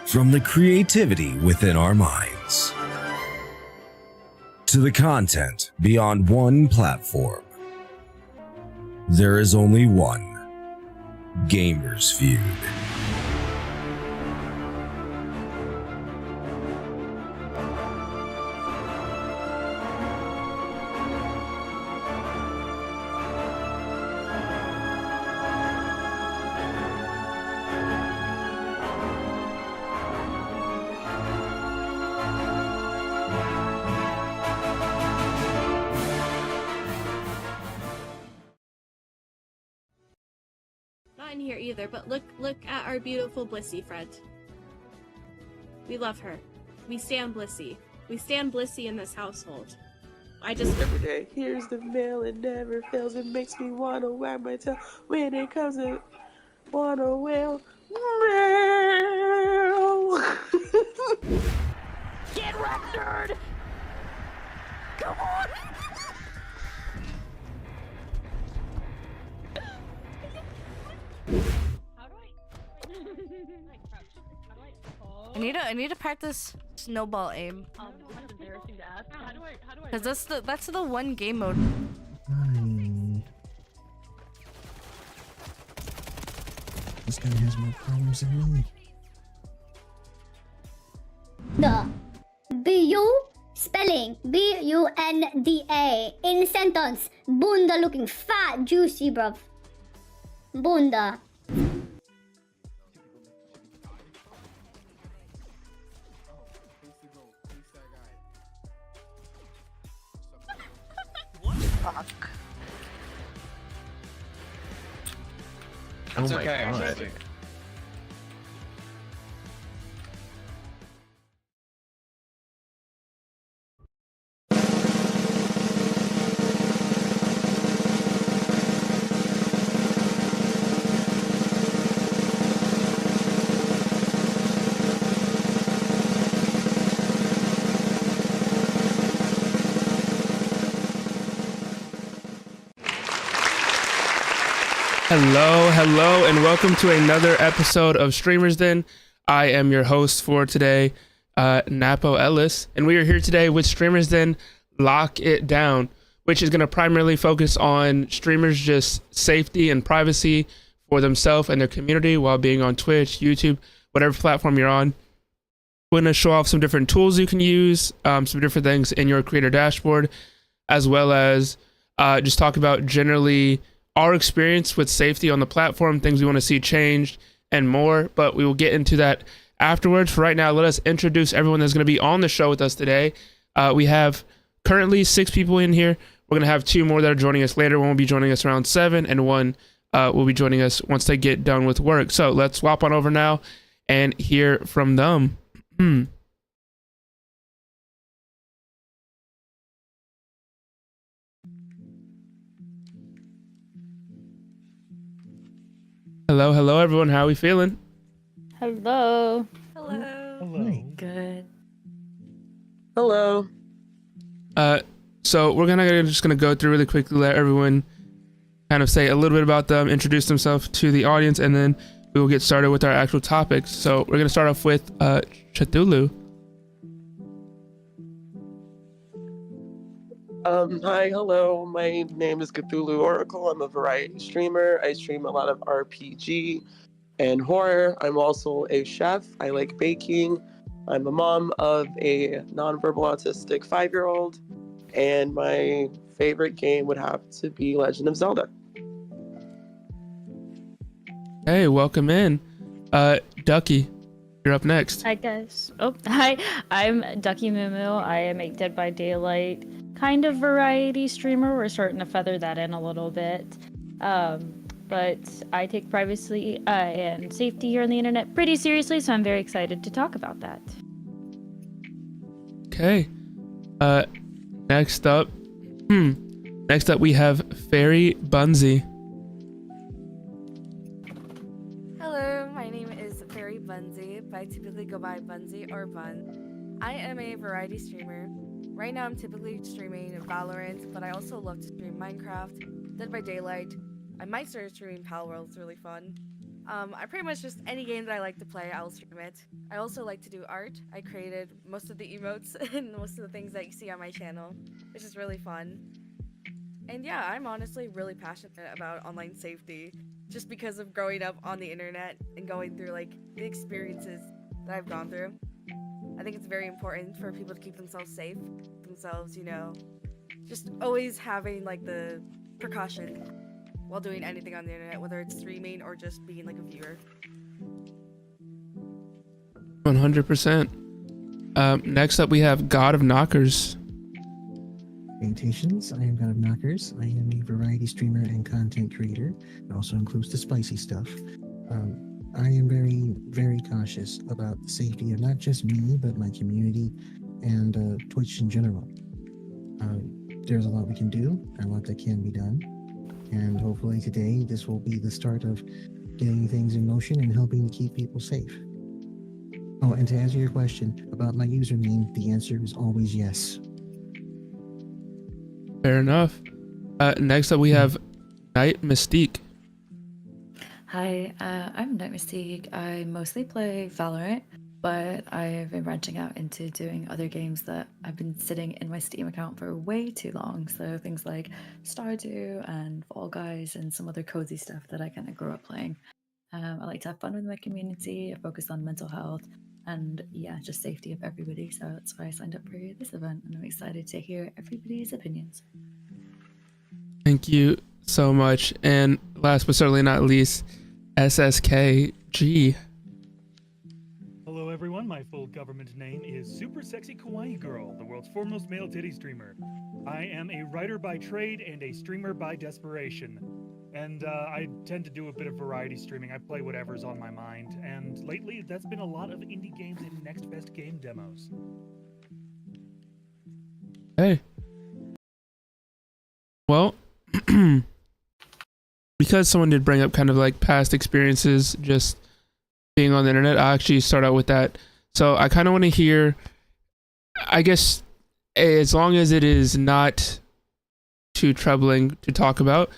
From the creativity within our minds to the content beyond one platform, there is only one Gamers Feud. Not in here either, but look at our beautiful Blissey friend. We love her. We stand Blissey. We stand Blissey in this household. I just every day. Here's the mail, it never fails. It makes me wanna wag my tail when it comes to wanna wail. Get wrecked, nerd! Come on! I need to practice snowball aim. Cause that's the one game mode. This guy has more problems than me. The BU spelling BUNDA in sentence. Bunda looking fat, juicy, bruv. Bunda. Fuck. Oh It's my okay. god. Hello, and welcome to another episode of Streamers Den. I am your host for today, Napo Ellis, and we are here today with Streamers Den Lock It Down, which is going to primarily focus on streamers' just safety and privacy for themselves and their community while being on Twitch, YouTube, whatever platform you're on. We're going to show off some different tools you can use, some different things in your creator dashboard, as well as just talk about generally our experience with safety on the platform, things we want to see changed, and more. But we will get into that afterwards. For right now, let us introduce everyone that's going to be on the show with us today. We have currently 6 people in here. We're going to have 2 more that are joining us later. One will be joining us around 7, and one will be joining us once they get done with work. So let's swap on over now and hear from them. Hello everyone, how are we feeling? Hello. Hello. Good. Hello. So we're just gonna go through really quickly, let everyone kind of say a little bit about them, introduce themselves to the audience, and then we will get started with our actual topics. So we're gonna start off with Cthulhu. Hi, hello. My name is Cthulhu Oracle. I'm a variety streamer. I stream a lot of RPG and horror. I'm also a chef. I like baking. I'm a mom of a nonverbal autistic 5-year-old. And my favorite game would have to be Legend of Zelda. Hey, welcome in. Ducky, you're up next. Hi guys. Oh, hi. I'm Ducky Moo Moo. I am a Dead by Daylight kind of variety streamer. We're starting to feather that in a little bit. But I take privacy and safety here on the internet pretty seriously, so I'm very excited to talk about that. Okay. Next up we have Fairy Bunzy. Hello, my name is Fairy Bunzy, but I typically go by Bunzy or Bun. I am a variety streamer. Right now I'm typically streaming Valorant, but I also love to stream Minecraft, Dead by Daylight. I might start streaming Palworld, it's really fun. I pretty much just any game that I like to play, I'll stream it. I also like to do art. I created most of the emotes and most of the things that you see on my channel, which is really fun. And yeah, I'm honestly really passionate about online safety, just because of growing up on the internet and going through like the experiences that I've gone through. I think it's very important for people to keep themselves safe, just always having like the precaution while doing anything on the internet, whether it's streaming or just being like a viewer. 100%. Next up we have God of Knockers. Salutations, I am God of Knockers. I am a variety streamer and content creator. It also includes the spicy stuff. I am very, very cautious about the safety of not just me, but my community and Twitch in general. There's a lot we can do, a lot that can be done. And hopefully today, this will be the start of getting things in motion and helping to keep people safe. Oh, and to answer your question about my username, the answer is always yes. Fair enough. Next up we have Night Mystique. Hi, I'm Night Mystique. I mostly play Valorant, but I've been branching out into doing other games that I've been sitting in my Steam account for way too long. So things like Stardew and Fall Guys and some other cozy stuff that I kind of grew up playing. I like to have fun with my community. I focus on mental health and just safety of everybody. So that's why I signed up for this event, and I'm excited to hear everybody's opinions. Thank you so much. And last but certainly not least, SSKG. Hello everyone, my full government name is Super Sexy Kawaii Girl, the world's foremost male titty streamer. I am a writer by trade and a streamer by desperation. And I tend to do a bit of variety streaming. I play whatever's on my mind. And lately, that's been a lot of indie games and Next Best Game demos. Hey. Well, because someone did bring up kind of like past experiences just being on the internet, I actually start out with that. So I kind of want to hear, I guess, as long as it is not too troubling to talk about,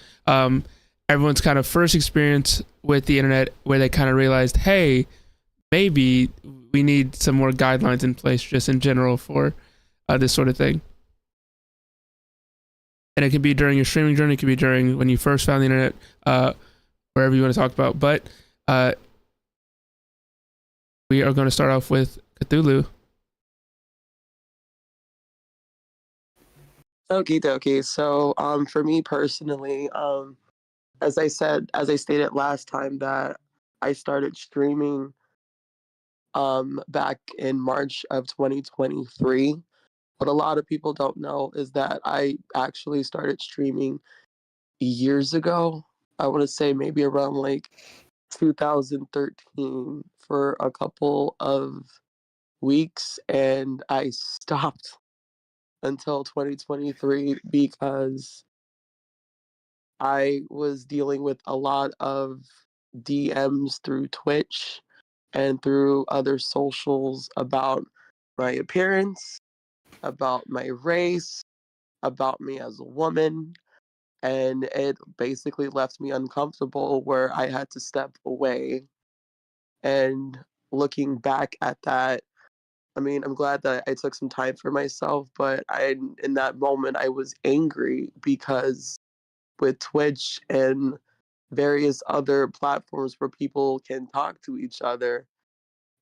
everyone's kind of first experience with the internet where they kind of realized, hey, maybe we need some more guidelines in place just in general for this sort of thing. And it could be during your streaming journey, it could be during when you first found the internet, wherever you want to talk about. But we are going to start off with Cthulhu. Okie dokie. So, for me personally, as I stated last time, that I started streaming back in March of 2023. What a lot of people don't know is that I actually started streaming years ago. I want to say maybe around like 2013 for a couple of weeks, and I stopped until 2023 because I was dealing with a lot of DMs through Twitch and through other socials about my appearance, about my race, about me as a woman, and it basically left me uncomfortable where I had to step away. And looking back at that, I mean, I'm glad that I took some time for myself, but in that moment, I was angry because with Twitch and various other platforms where people can talk to each other,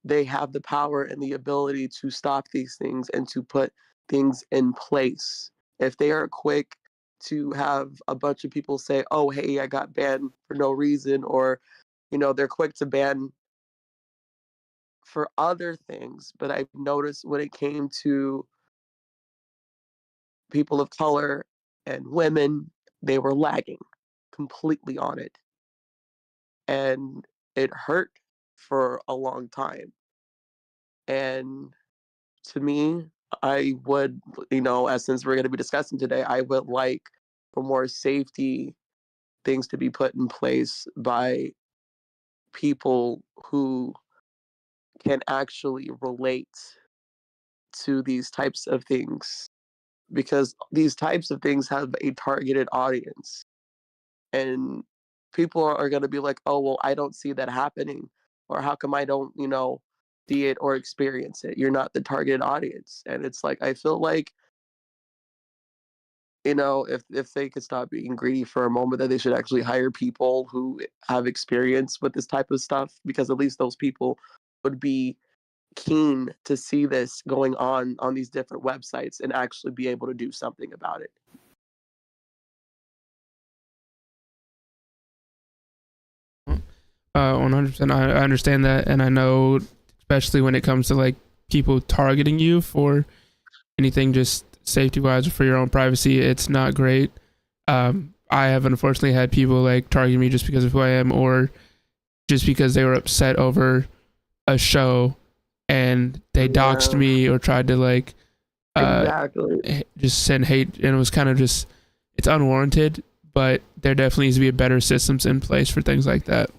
they have the power and the ability to stop these things and to put things in place. If they are quick to have a bunch of people say, oh, hey, I got banned for no reason, or, they're quick to ban for other things. But I've noticed when it came to people of color and women, they were lagging completely on it. And it hurt for a long time. And to me, I would, as since we're going to be discussing today, I would like for more safety things to be put in place by people who can actually relate to these types of things, because these types of things have a targeted audience, and people are going to be like, oh, well, I don't see that happening, or how come I don't, see it or experience it? You're not the targeted audience. And it's like, I feel like, if they could stop being greedy for a moment, that they should actually hire people who have experience with this type of stuff, because at least those people would be keen to see this going on these different websites and actually be able to do something about it. 100%. I understand that, and I know, especially when it comes to like people targeting you for anything, just safety wise or for your own privacy, it's not great. I have unfortunately had people like target me just because of who I am, or just because they were upset over a show and they doxed me or tried to like exactly. just send hate, and it was kind of just, it's unwarranted. But there definitely needs to be better systems in place for things like that.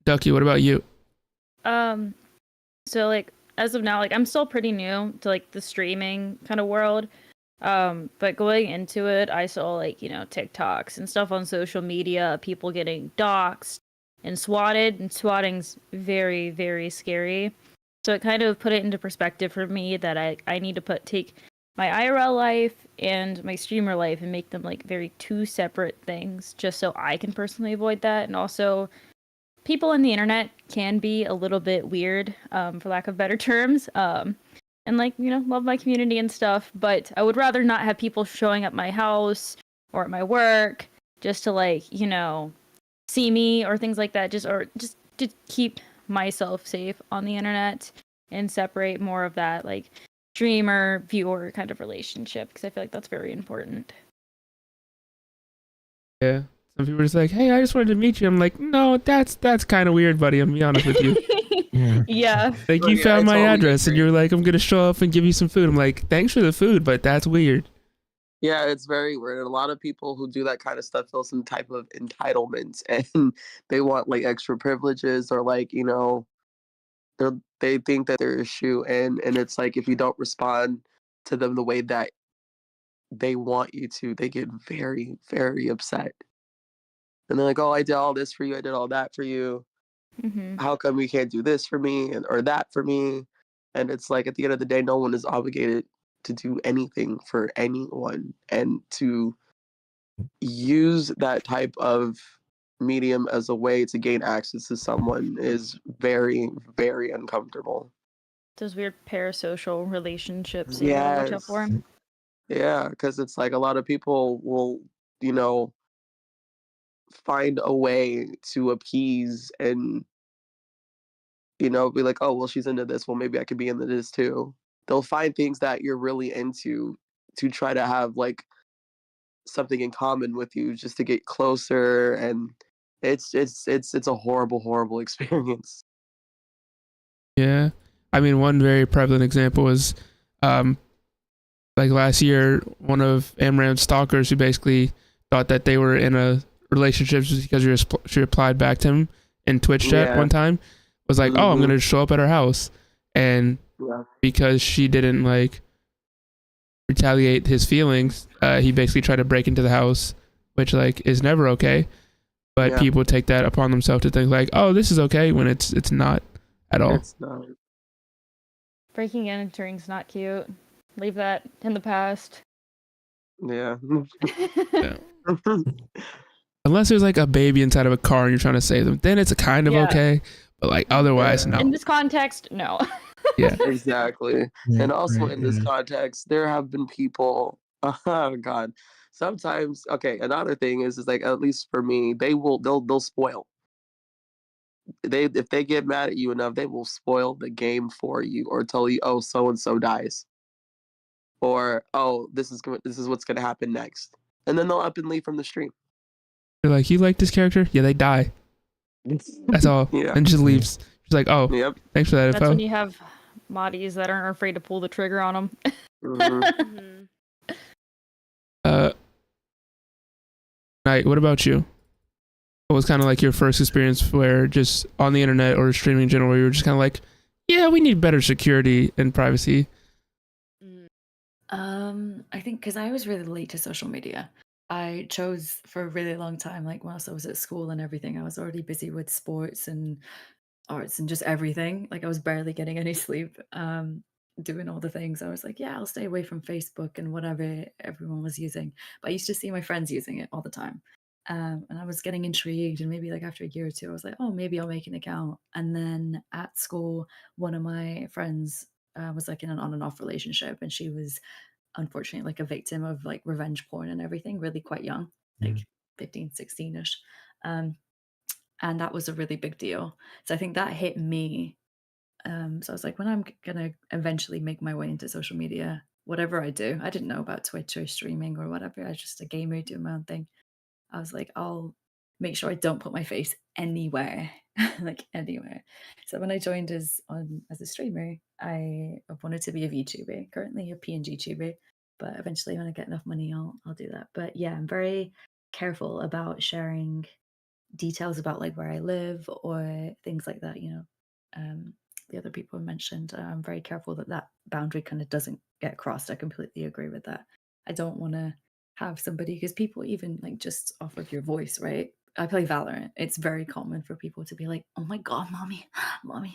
Ducky, what about you? So like as of now, like I'm still pretty new to like the streaming kind of world. But going into it, I saw like, TikToks and stuff on social media, people getting doxxed and swatted, and swatting's very, very scary. So it kind of put it into perspective for me that I need to take my IRL life and my streamer life and make them like very two separate things, just so I can personally avoid that. And also, people on the internet can be a little bit weird, for lack of better terms. And like, love my community and stuff, but I would rather not have people showing up my house or at my work just to like, see me or things like that, just to keep myself safe on the internet and separate more of that like streamer viewer kind of relationship, because I feel like that's very important. Yeah. Some people are just like, hey, I just wanted to meet you. I'm like, no, that's kind of weird, buddy. I'm gonna be honest with you. Yeah. Like, you found my address and you're like, I'm gonna show up and give you some food. I'm like, thanks for the food, but that's weird. Yeah, it's very weird. And a lot of people who do that kind of stuff feel some type of entitlement, and they want like extra privileges, or like, they think that they're a shoe, and it's like, if you don't respond to them the way that they want you to, they get very, very upset. And they're like, oh, I did all this for you. I did all that for you. Mm-hmm. How come you can't do this for me or that for me? And it's like, at the end of the day, no one is obligated to do anything for anyone. And to use that type of medium as a way to gain access to someone is very, very uncomfortable. Those weird parasocial relationships that you gotta watch out Yes. for. Yeah, because it's like a lot of people will, you know, find a way to appease and, you know, be like, oh, well, she's into this. Well, maybe I could be into this too. They'll find things that you're really into to try to have like something in common with you just to get closer. And it's a horrible, horrible experience. Yeah. I mean, one very prevalent example is like last year, one of Amram's stalkers who basically thought that they were in a relationship just because she replied back to him in Twitch chat one time, was like, oh, I'm going to show up at her house. And because she didn't like retaliate his feelings, he basically tried to break into the house, which like is never okay. But people take that upon themselves to think like, oh, this is okay, when it's not at all. It's not. Breaking and entering's not cute. Leave that in the past. Yeah. Yeah. Unless there's like a baby inside of a car and you're trying to save them, then it's kind of okay. But like otherwise, no. In this context, no. Yeah. Exactly. And also in this context, there have been people, oh God. Sometimes, okay, another thing is like, at least for me, they'll spoil. If they get mad at you enough, they will spoil the game for you or tell you, oh, so and so dies. Or, oh, this is what's gonna happen next. And then they'll up and leave from the stream. You're like, you like this character? Yeah, they die. That's all. And just leaves. She's like, oh, thanks for that info. That's when you have moddies that aren't afraid to pull the trigger on them. Knight, what about you? What was kind of like your first experience where just on the internet or streaming in general, where you were just kind of like, yeah, we need better security and privacy? I think because I was really late to social media. I chose for a really long time, like whilst I was at school and everything, I was already busy with sports and arts and just everything. Like I was barely getting any sleep, doing all the things. I was like, yeah, I'll stay away from Facebook and whatever everyone was using. But I used to see my friends using it all the time. And I was getting intrigued, and maybe like after a year or two, I was like, oh, maybe I'll make an account. And then at school, one of my friends was like in an on and off relationship, and she was unfortunately like a victim of like revenge porn and everything, really quite young, like 15, 16ish. And that was a really big deal. So I think that hit me. So I was like, when I'm gonna eventually make my way into social media, whatever I do, I didn't know about Twitch or streaming or whatever. I was just a gamer doing my own thing. I was like, I'll make sure I don't put my face anywhere, like anywhere. So when I joined as a streamer, I wanted to be a VTuber, currently a PNG tuber, but eventually when I get enough money, I'll do that. But yeah, I'm very careful about sharing details about like where I live or things like that. The other people mentioned, I'm very careful that that boundary kind of doesn't get crossed. I completely agree with that. I don't want to have somebody, because people even like just off of your voice, right? I play Valorant. It's very common for people to be like, oh my God, mommy,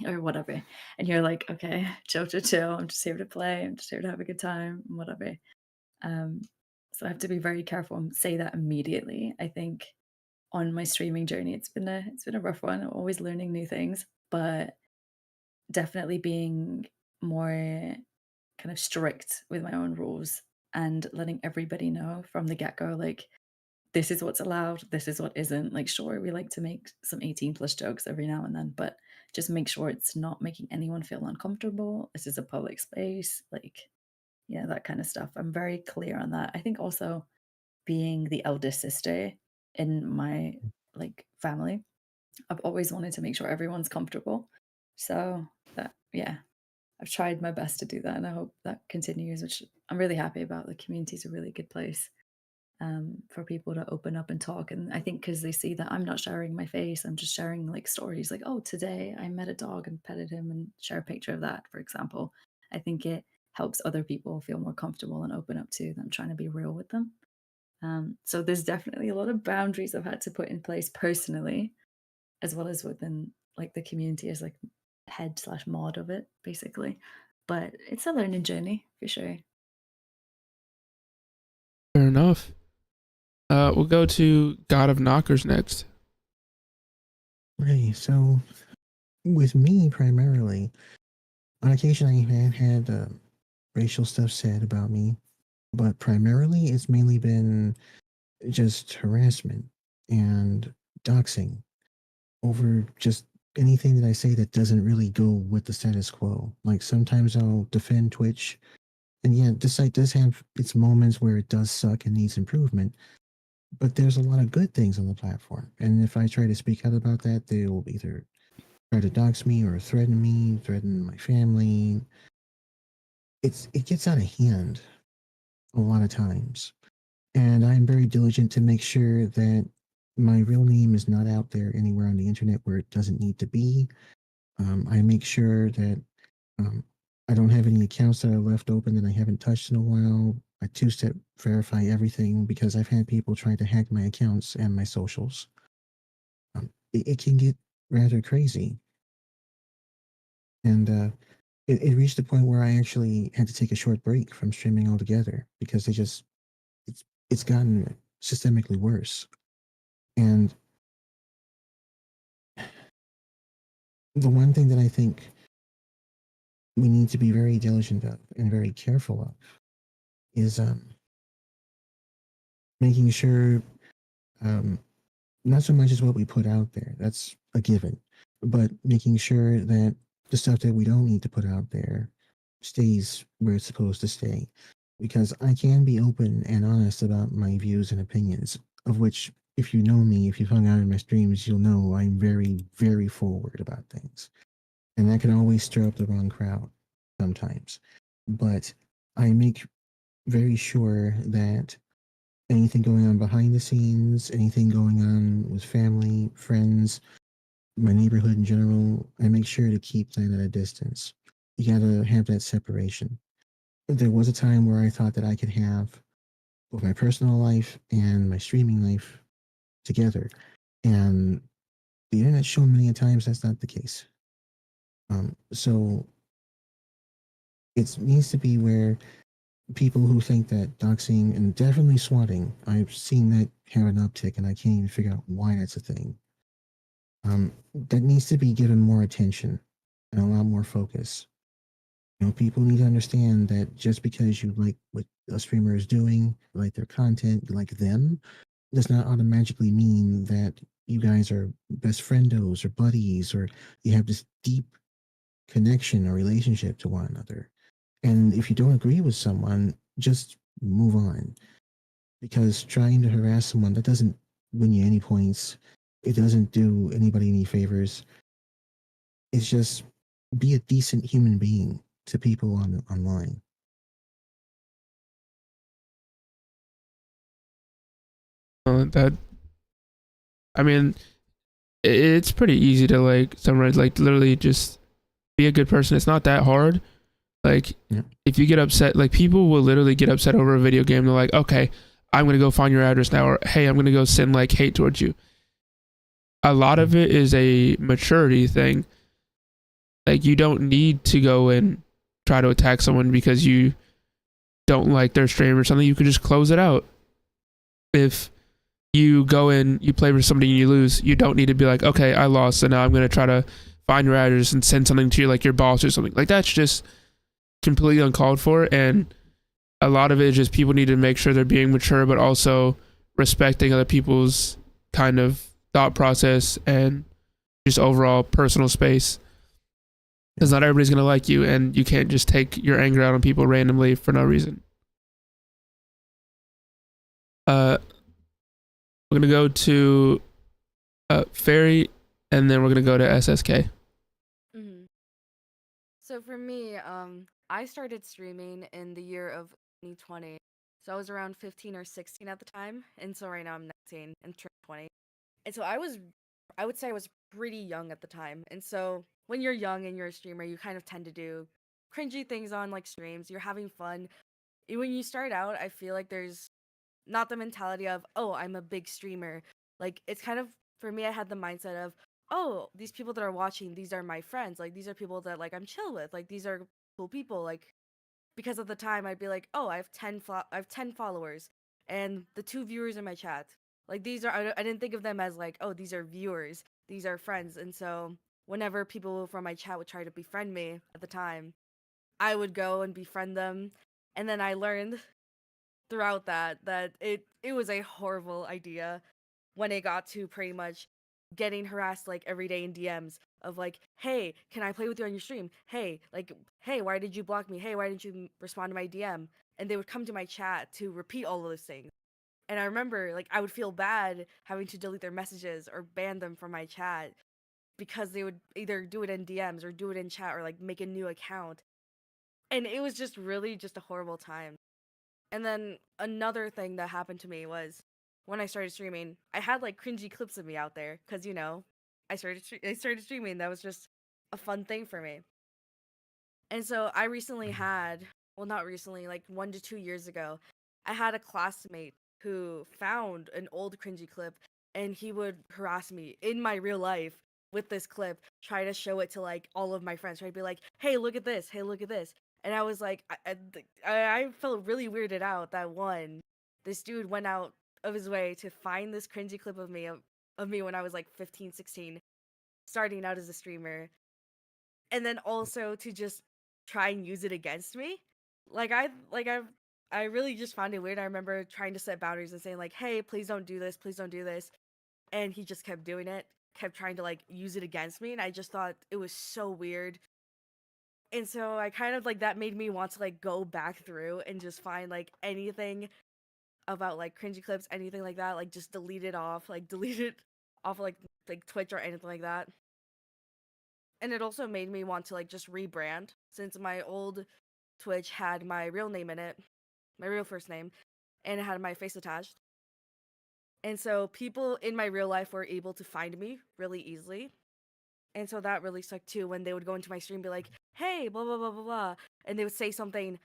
or whatever. And you're like, okay, chill. I'm just here to play. I'm just here to have a good time, whatever. So I have to be very careful and say that immediately. I think on my streaming journey, it's been a rough one. I'm always learning new things, but definitely being more kind of strict with my own rules and letting everybody know from the get-go, like, this is what's allowed, this is what isn't. Like, sure, we like to make some 18 plus jokes every now and then, but just make sure it's not making anyone feel uncomfortable. This is a public space, like, yeah, that kind of stuff. I'm very clear on that. I think also being the eldest sister in my like family, I've always wanted to make sure everyone's comfortable. So that, yeah, I've tried my best to do that, and I hope that continues, which I'm really happy about. The community is a really good place for people to open up and talk. And I think because they see that I'm not sharing my face, I'm just sharing like stories like, oh, today I met a dog and petted him and share a picture of that, for example. I think it helps other people feel more comfortable and open up to them trying to be real with them. So there's definitely a lot of boundaries I've had to put in place personally, as well as within like the community as like head slash mod of it, basically. But it's a learning journey for sure. Fair enough. We'll go to God of Knockers next. Right. So, with me primarily, on occasion I have had racial stuff said about me, but primarily it's mainly been just harassment and doxing over just anything that I say that doesn't really go with the status quo. Like sometimes I'll defend Twitch, and yeah, this site does have its moments where it does suck and needs improvement, but there's a lot of good things on the platform. And if I try to speak out about that, they will either try to dox me, threaten my family. It gets out of hand a lot of times. And I'm very diligent to make sure that my real name is not out there anywhere on the internet where it doesn't need to be. I make sure that um, I don't have any accounts that are left open that I haven't touched in a while. I two-step verify everything because I've had people try to hack my accounts and my socials. It can get rather crazy. And it reached a point where I actually had to take a short break from streaming altogether because it's gotten systemically worse. And the one thing that I think we need to be very diligent of and very careful of is making sure not so much as what we put out there, that's a given, but making sure that the stuff that we don't need to put out there stays where it's supposed to stay. Because I can be open and honest about my views and opinions, of which, if you know me, if you've hung out in my streams, you'll know I'm very, very forward about things. And that can always stir up the wrong crowd sometimes. But I make very sure that anything going on behind the scenes, anything going on with family, friends, my neighborhood in general, I make sure to keep that at a distance. You gotta have that separation. There was a time where I thought that I could have both my personal life and my streaming life together. And the internet's shown many a times that's not the case. So it needs to be where people who think that doxing and definitely swatting, I've seen that have an uptick and I can't even figure out why that's a thing. That needs to be given more attention and a lot more focus. You know, people need to understand that just because you like what a streamer is doing, you like their content, you like them, does not automatically mean that you guys are best friendos or buddies or you have this deep connection or relationship to one another. And if you don't agree with someone, just move on. Because trying to harass someone, that doesn't win you any points. It doesn't do anybody any favors. It's just be a decent human being to people online. That, I mean, it's pretty easy to like summarize, like literally just be a good person. It's not that hard. Like, Yeah. if you get upset, like people will literally get upset over a video game. They're like, okay, I'm going to go find your address now. Or, hey, I'm going to go send like hate towards you. A lot of it is a maturity thing. Like, you don't need to go and try to attack someone because you don't like their stream or something. You could just close it out. If you go in, you play for somebody and you lose, you don't need to be like, okay, I lost, so now I'm going to try to find your address and send something to you, like your boss or something. Like, that's just completely uncalled for. And a lot of it is just people need to make sure they're being mature, but also respecting other people's kind of thought process and just overall personal space. Because not everybody's going to like you, and you can't just take your anger out on people randomly for no reason. We're going to go to Fairy, and then we're going to go to SSK. hmm So for me, I started streaming in the year of 2020. So I was around 15 or 16 at the time, and so right now I'm 19 and turned 20. And so I would say I was pretty young at the time. And so when you're young and you're a streamer, you kind of tend to do cringy things on like streams. You're having fun. When you start out, I feel like there's not the mentality of, oh, I'm a big streamer. Like, it's kind of, for me, I had the mindset of, oh, these people that are watching, these are my friends. Like, these are people that, like, I'm chill with. Like, these are cool people. Like, because at the time, I'd be like, oh, I have 10 followers and the 2 viewers in my chat. Like, these are, I didn't think of them as, like, oh, these are viewers. These are friends. And so, whenever people from my chat would try to befriend me at the time, I would go and befriend them. And then I learned throughout that it was a horrible idea when it got to pretty much getting harassed like every day in DMs of like, hey, can I play with you on your stream? Hey, like, hey, why did you block me? Hey, why didn't you respond to my DM? And they would come to my chat to repeat all of those things. And I remember like I would feel bad having to delete their messages or ban them from my chat because they would either do it in DMs or do it in chat or like make a new account. And it was just really just a horrible time. And then another thing that happened to me was when I started streaming, I had like cringy clips of me out there because I started streaming. That was just a fun thing for me. And so I recently had, well, not recently, like 1 to 2 years ago, I had a classmate who found an old cringy clip and he would harass me in my real life with this clip, try to show it to like all of my friends, try to be like, hey, look at this. Hey, look at this. And I was like, I felt really weirded out that this dude went out of his way to find this cringy clip of me when I was like 15, 16, starting out as a streamer, and then also to just try and use it against me. I really just found it weird. I remember trying to set boundaries and saying like, hey, please don't do this, please don't do this. And he just kept doing it, kept trying to like use it against me, and I just thought it was so weird. And so I kind of like that made me want to like go back through and just find like anything about like cringy clips, anything like that, like just delete it off, like delete it off like Twitch or anything like that. And it also made me want to like just rebrand since my old Twitch had my real name in it, my real first name, and it had my face attached. And so people in my real life were able to find me really easily. And so that really sucked too when they would go into my stream and be like, hey, blah, blah, blah, blah, blah. And they would say something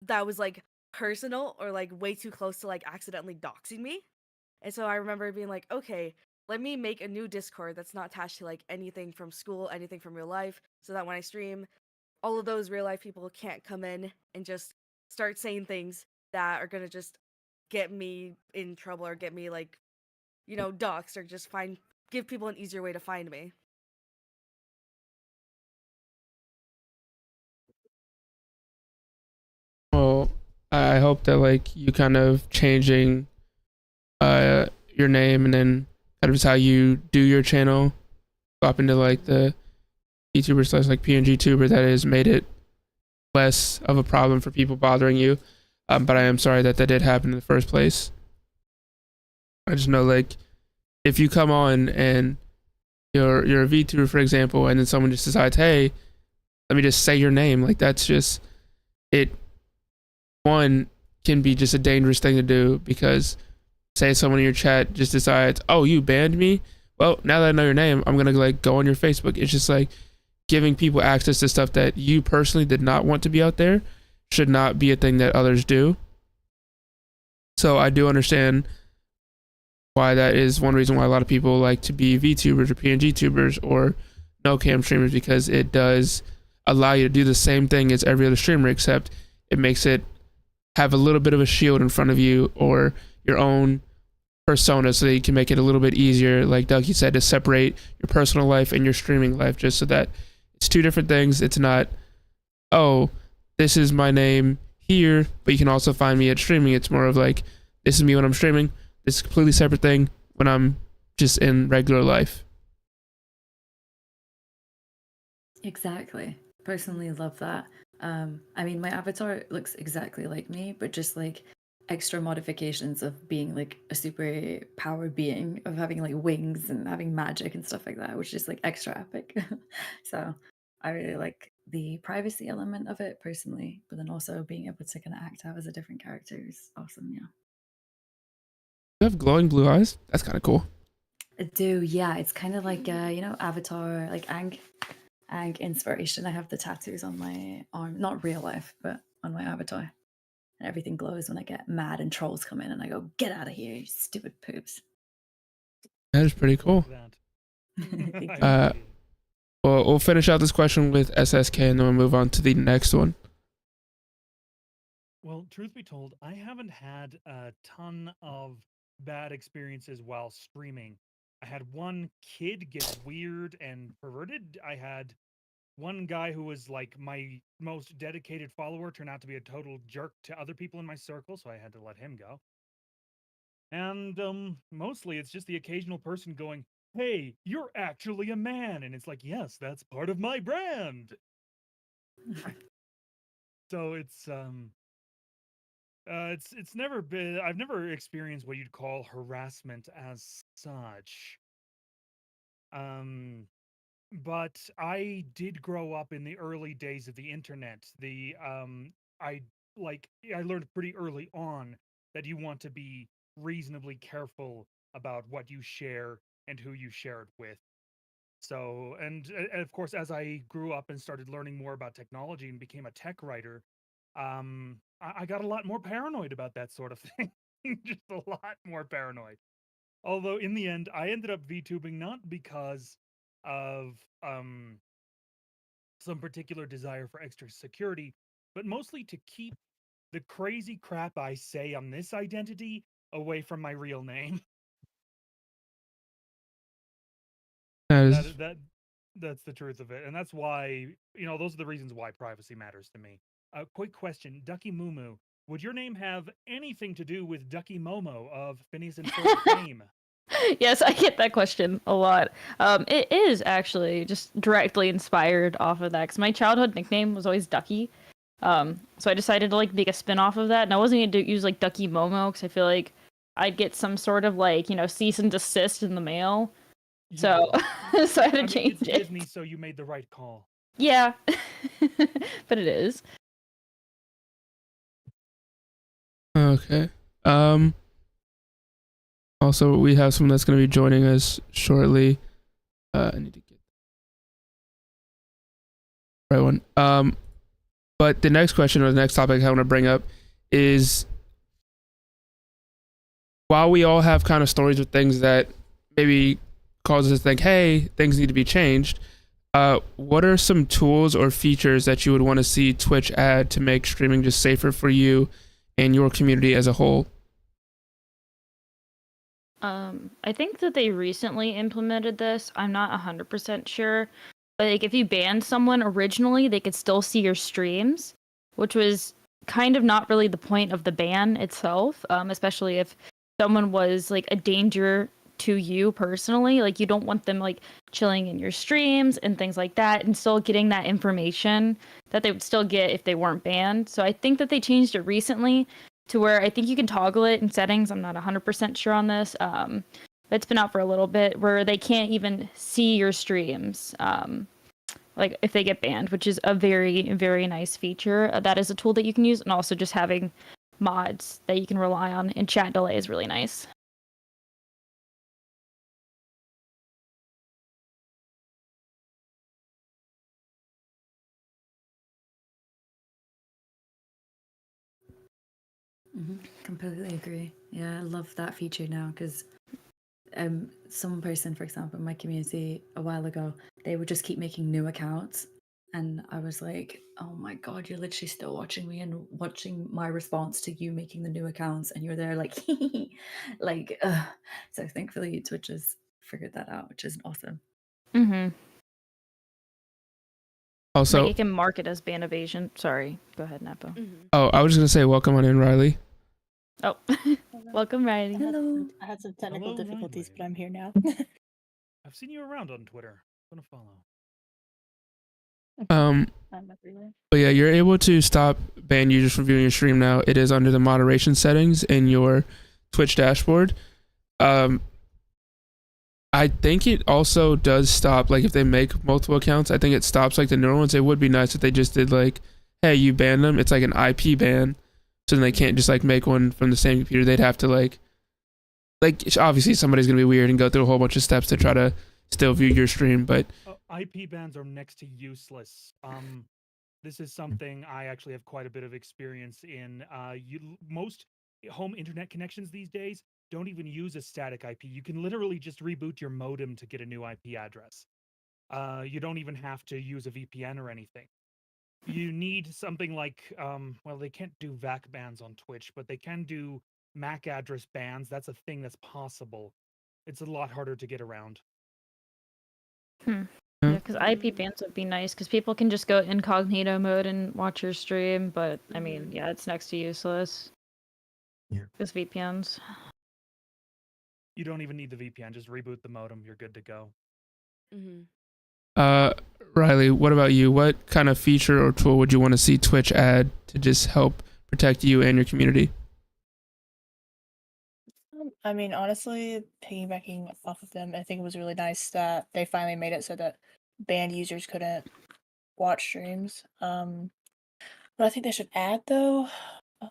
that was like personal or like way too close to like accidentally doxing me. And so I remember being like, okay, let me make a new Discord that's not attached to like anything from school, anything from real life, so that when I stream, all of those real life people can't come in and just start saying things that are gonna just get me in trouble or get me like, doxed or just give people an easier way to find me. Well, I hope that like you kind of changing your name and then kind of just how you do your channel, swap into like the YouTuber slash like PNG tuber, that has made it less of a problem for people bothering you. But I am sorry that did happen in the first place. I just know like if you come on and you're a VTuber, for example, and then someone just decides, hey, let me just say your name, like that's just it. One can be just a dangerous thing to do because say someone in your chat just decides, oh, you banned me, well, now that I know your name, I'm gonna like go on your Facebook. It's just like giving people access to stuff that you personally did not want to be out there should not be a thing that others do. So I do understand why that is one reason why a lot of people like to be VTubers or PNG tubers or no cam streamers, because it does allow you to do the same thing as every other streamer, except it makes it have a little bit of a shield in front of you or your own persona, so that you can make it a little bit easier, like Doug, you said, to separate your personal life and your streaming life, just so that it's two different things. It's not, oh, this is my name here, but you can also find me at streaming. It's more of like, this is me when I'm streaming. This is a completely separate thing when I'm just in regular life. Exactly. Personally love that. I mean, my avatar looks exactly like me, but just like extra modifications of being like a super power being, of having like wings and having magic and stuff like that, which is like extra epic. So I really like the privacy element of it personally, but then also being able to kind of act out as a different character is awesome. Yeah. You have glowing blue eyes? That's kind of cool. I do, yeah. It's kind of like Avatar, like Ang. and inspiration. I have the tattoos on my arm, not real life, but on my avatar. And everything glows when I get mad and trolls come in and I go, get out of here, you stupid poops. That is pretty cool. Well, we'll finish out this question with SSK and then we'll move on to the next one. Well, truth be told, I haven't had a ton of bad experiences while streaming. I had one kid get weird and perverted. I had one guy who was like my most dedicated follower turn out to be a total jerk to other people in my circle, so I had to let him go. And mostly it's just the occasional person going, "Hey, you're actually a man," and it's like, yes, that's part of my brand. So it's never been. I've never experienced what you'd call harassment as such. But I did grow up in the early days of the internet. I I learned pretty early on that you want to be reasonably careful about what you share and who you share it with. So, and of course, as I grew up and started learning more about technology and became a tech writer, I got a lot more paranoid about that sort of thing. Just a lot more paranoid. Although in the end, I ended up VTubing not because of some particular desire for extra security, but mostly to keep the crazy crap I say on this identity away from my real name. That's the truth of it, and that's why, those are the reasons why privacy matters to me. Quick question, Ducky Moo, would your name have anything to do with Ducky Momo of Phineas and Ferb fame? Yes, I get that question a lot. It is actually just directly inspired off of that, because my childhood nickname was always Ducky. So I decided to make a spin-off of that, and I wasn't going to use Ducky Momo, because I feel like I'd get some sort of cease and desist in the mail. So, so I had to change it's it. Disney, so you made the right call. Yeah, but it is. Okay. Also, we have someone that's going to be joining us shortly. I need to get the right one. But the next question or the next topic I want to bring up is, while we all have kind of stories of things that maybe causes us to think, hey, things need to be changed, what are some tools or features that you would want to see Twitch add to make streaming just safer for you and your community as a whole? I think that they recently implemented this. I'm not 100% sure. But if you banned someone originally, they could still see your streams, which was kind of not really the point of the ban itself, especially if someone was a danger to you personally. You don't want them chilling in your streams and things like that, and still getting that information that they would still get if they weren't banned. So I think that they changed it recently to where I think you can toggle it in settings. I'm not 100% sure on this. It's been out for a little bit, where they can't even see your streams if they get banned, which is a very, very nice feature. That is a tool that you can use, and also just having mods that you can rely on in chat delay is really nice. Completely agree. Yeah, I love that feature now, because some person, for example, in my community a while ago, they would just keep making new accounts, and I was like, oh my god, you're literally still watching me and watching my response to you making the new accounts, and you're there so thankfully Twitch has figured that out, which is awesome. Also, you can mark it as ban evasion. Sorry, go ahead, Napo. Oh, I was just gonna say, welcome on in, Riley. Oh, welcome, Riley. Hello. I had some technical difficulties, but I'm here now. I've seen you around on Twitter. I'm gonna follow. I'm everywhere. But yeah, you're able to stop banned users from viewing your stream now. It is under the moderation settings in your Twitch dashboard. I think it also does stop, if they make multiple accounts, I think it stops the newer ones. It would be nice if they just did hey, you banned them. It's an IP ban. So then they can't just make one from the same computer. They'd have to obviously somebody's going to be weird and go through a whole bunch of steps to try to still view your stream. But IP bans are next to useless. This is something I actually have quite a bit of experience in. Most home internet connections these days don't even use a static IP. You can literally just reboot your modem to get a new IP address. You don't even have to use a VPN or anything. You need something like, well, they can't do VAC bans on Twitch, but they can do MAC address bans. That's a thing that's possible. It's a lot harder to get around. Yeah, because IP bans would be nice because people can just go incognito mode and watch your stream. But I mean, yeah, it's next to useless. Yeah. Because VPNs. You don't even need the VPN. Just reboot the modem. You're good to go. Riley, what about you? What kind of feature or tool would you want to see Twitch add to just help protect you and your community? I mean, honestly, piggybacking off of them, I think it was really nice that they finally made it so that banned users couldn't watch streams. What I think they should add though, I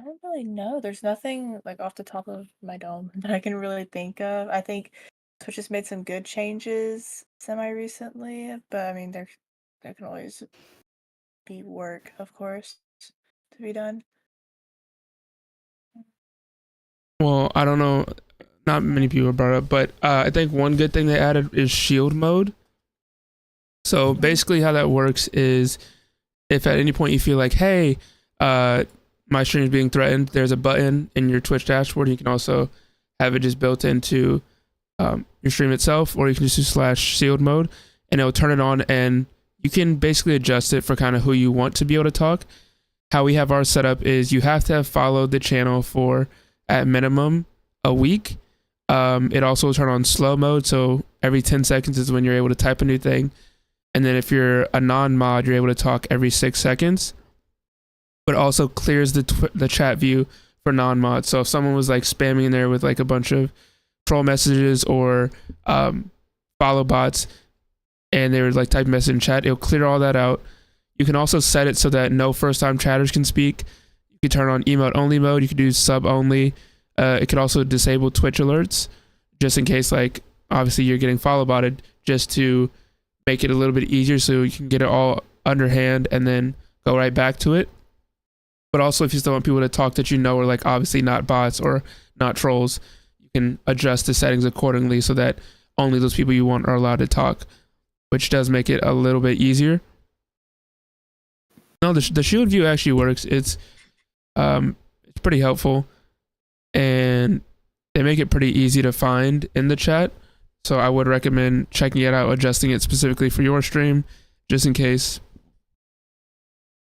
don't really know. There's nothing like off the top of my dome that I can really think of. I think Twitch has made some good changes semi-recently, but I mean, there can always be work, of course, to be done. Well, I don't know. Not many people brought it up, but I think one good thing they added is shield mode. So basically how that works is if at any point you feel like, hey, my stream is being threatened, there's a button in your Twitch dashboard. You can also have it just built into your stream itself, or you can just do /shield mode and it'll turn it on, and you can basically adjust it for kind of who you want to be able to talk. How we have our setup is you have to have followed the channel for at minimum a week. It also will turn on slow mode, so every 10 seconds is when you're able to type a new thing. And then if you're a non-mod, you're able to talk every 6 seconds. But also clears the chat view for non-mods. So if someone was like spamming in there with like a bunch of troll messages or follow bots, and they were like type message in chat, it'll clear all that out. You can also set it so that no first-time chatters can speak. You can turn on emote only mode. You can do sub only. It could also disable Twitch alerts, just in case, like, obviously you're getting follow botted, just to make it a little bit easier so you can get it all underhand and then go right back to it. But also, if you still want people to talk that you know are like obviously not bots or not trolls, you can adjust the settings accordingly so that only those people you want are allowed to talk, which does make it a little bit easier. No, the shield view actually works. It's pretty helpful, and they make it pretty easy to find in the chat. So I would recommend checking it out, adjusting it specifically for your stream, just in case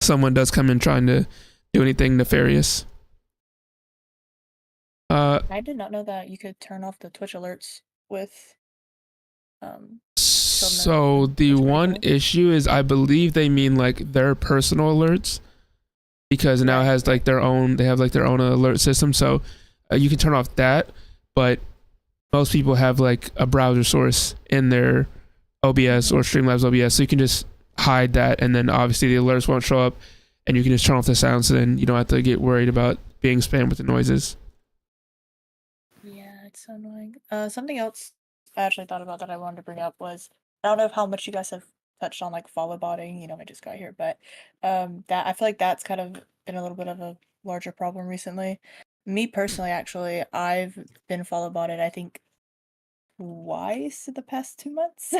someone does come in trying to do anything nefarious. I did not know that you could turn off the Twitch alerts with so the one issue is I believe they mean like their personal alerts, because now it has like their own, they have like their own alert system. So you can turn off that, but most people have like a browser source in their OBS or Streamlabs OBS, so you can just hide that, and then obviously the alerts won't show up, and you can just turn off the sound, so then you don't have to get worried about being spammed with the noises. Yeah, it's so annoying. Something else I actually thought about that I wanted to bring up was, I don't know how much you guys have touched on like follow botting, you know, I just got here, but that I feel like that's kind of been a little bit of a larger problem recently. Me personally, actually, I've been follow botted, I think, twice in the past 2 months.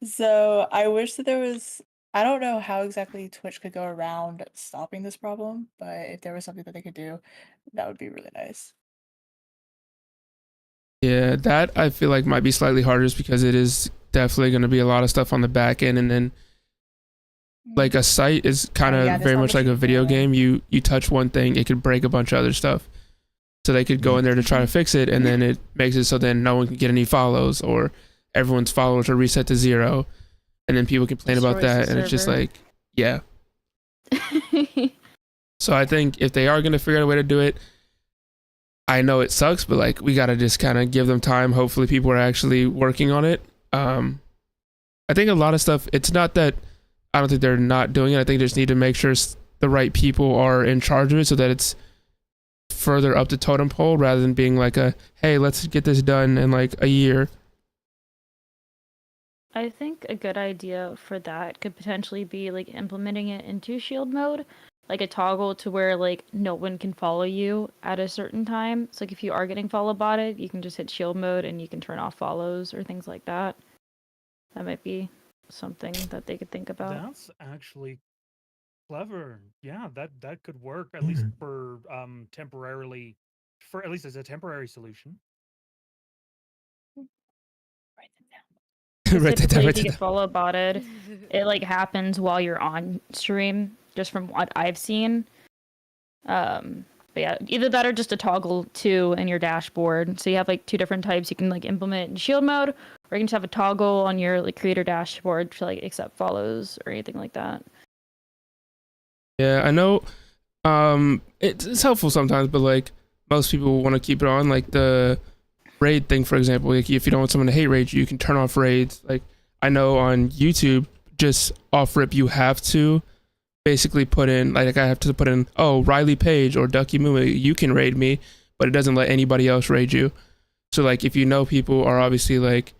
So I wish that there was, I don't know how exactly Twitch could go around stopping this problem, but if there was something that they could do, that would be really nice. Yeah, that I feel like might be slightly harder, just because it is definitely going to be a lot of stuff on the back end, and then like a site is kind of very much like a video game. You touch one thing, it could break a bunch of other stuff. So they could go in there to try to fix it, and then it makes it so then no one can get any follows, or everyone's followers are reset to 0, and then people complain about that, and it's just like, yeah. So I think if they are going to figure out a way to do it, I know it sucks, but like we got to just kind of give them time. Hopefully people are actually working on it. I think a lot of stuff, it's not that I don't think they're not doing it. I think they just need to make sure the right people are in charge of it, so that it's further up the totem pole rather than being like a, hey, let's get this done in like a year. I think a good idea for that could potentially be like implementing it into shield mode, like a toggle to where like no one can follow you at a certain time. So like if you are getting follow botted, you can just hit shield mode and you can turn off follows or things like that. That might be something that they could think about. That's actually clever. Yeah, that could work at least for temporarily, for at least as a temporary solution. Write that down, Typically, write if you that get follow botted, it like happens while you're on stream, just from what I've seen. But yeah, either that or just a toggle two in your dashboard. So you have like two different types. You can like implement in shield mode, or you can just have a toggle on your like creator dashboard to like accept follows or anything like that. Yeah, I know. It's helpful sometimes, but like most people want to keep it on. Like the raid thing, for example. Like if you don't want someone to hate raid you, can turn off raids. Like I know on YouTube, just off rip, you have to basically put in like I have to put in, oh, Riley Page or Ducky Moo, you can raid me, but it doesn't let anybody else raid you. So like if you know people are obviously like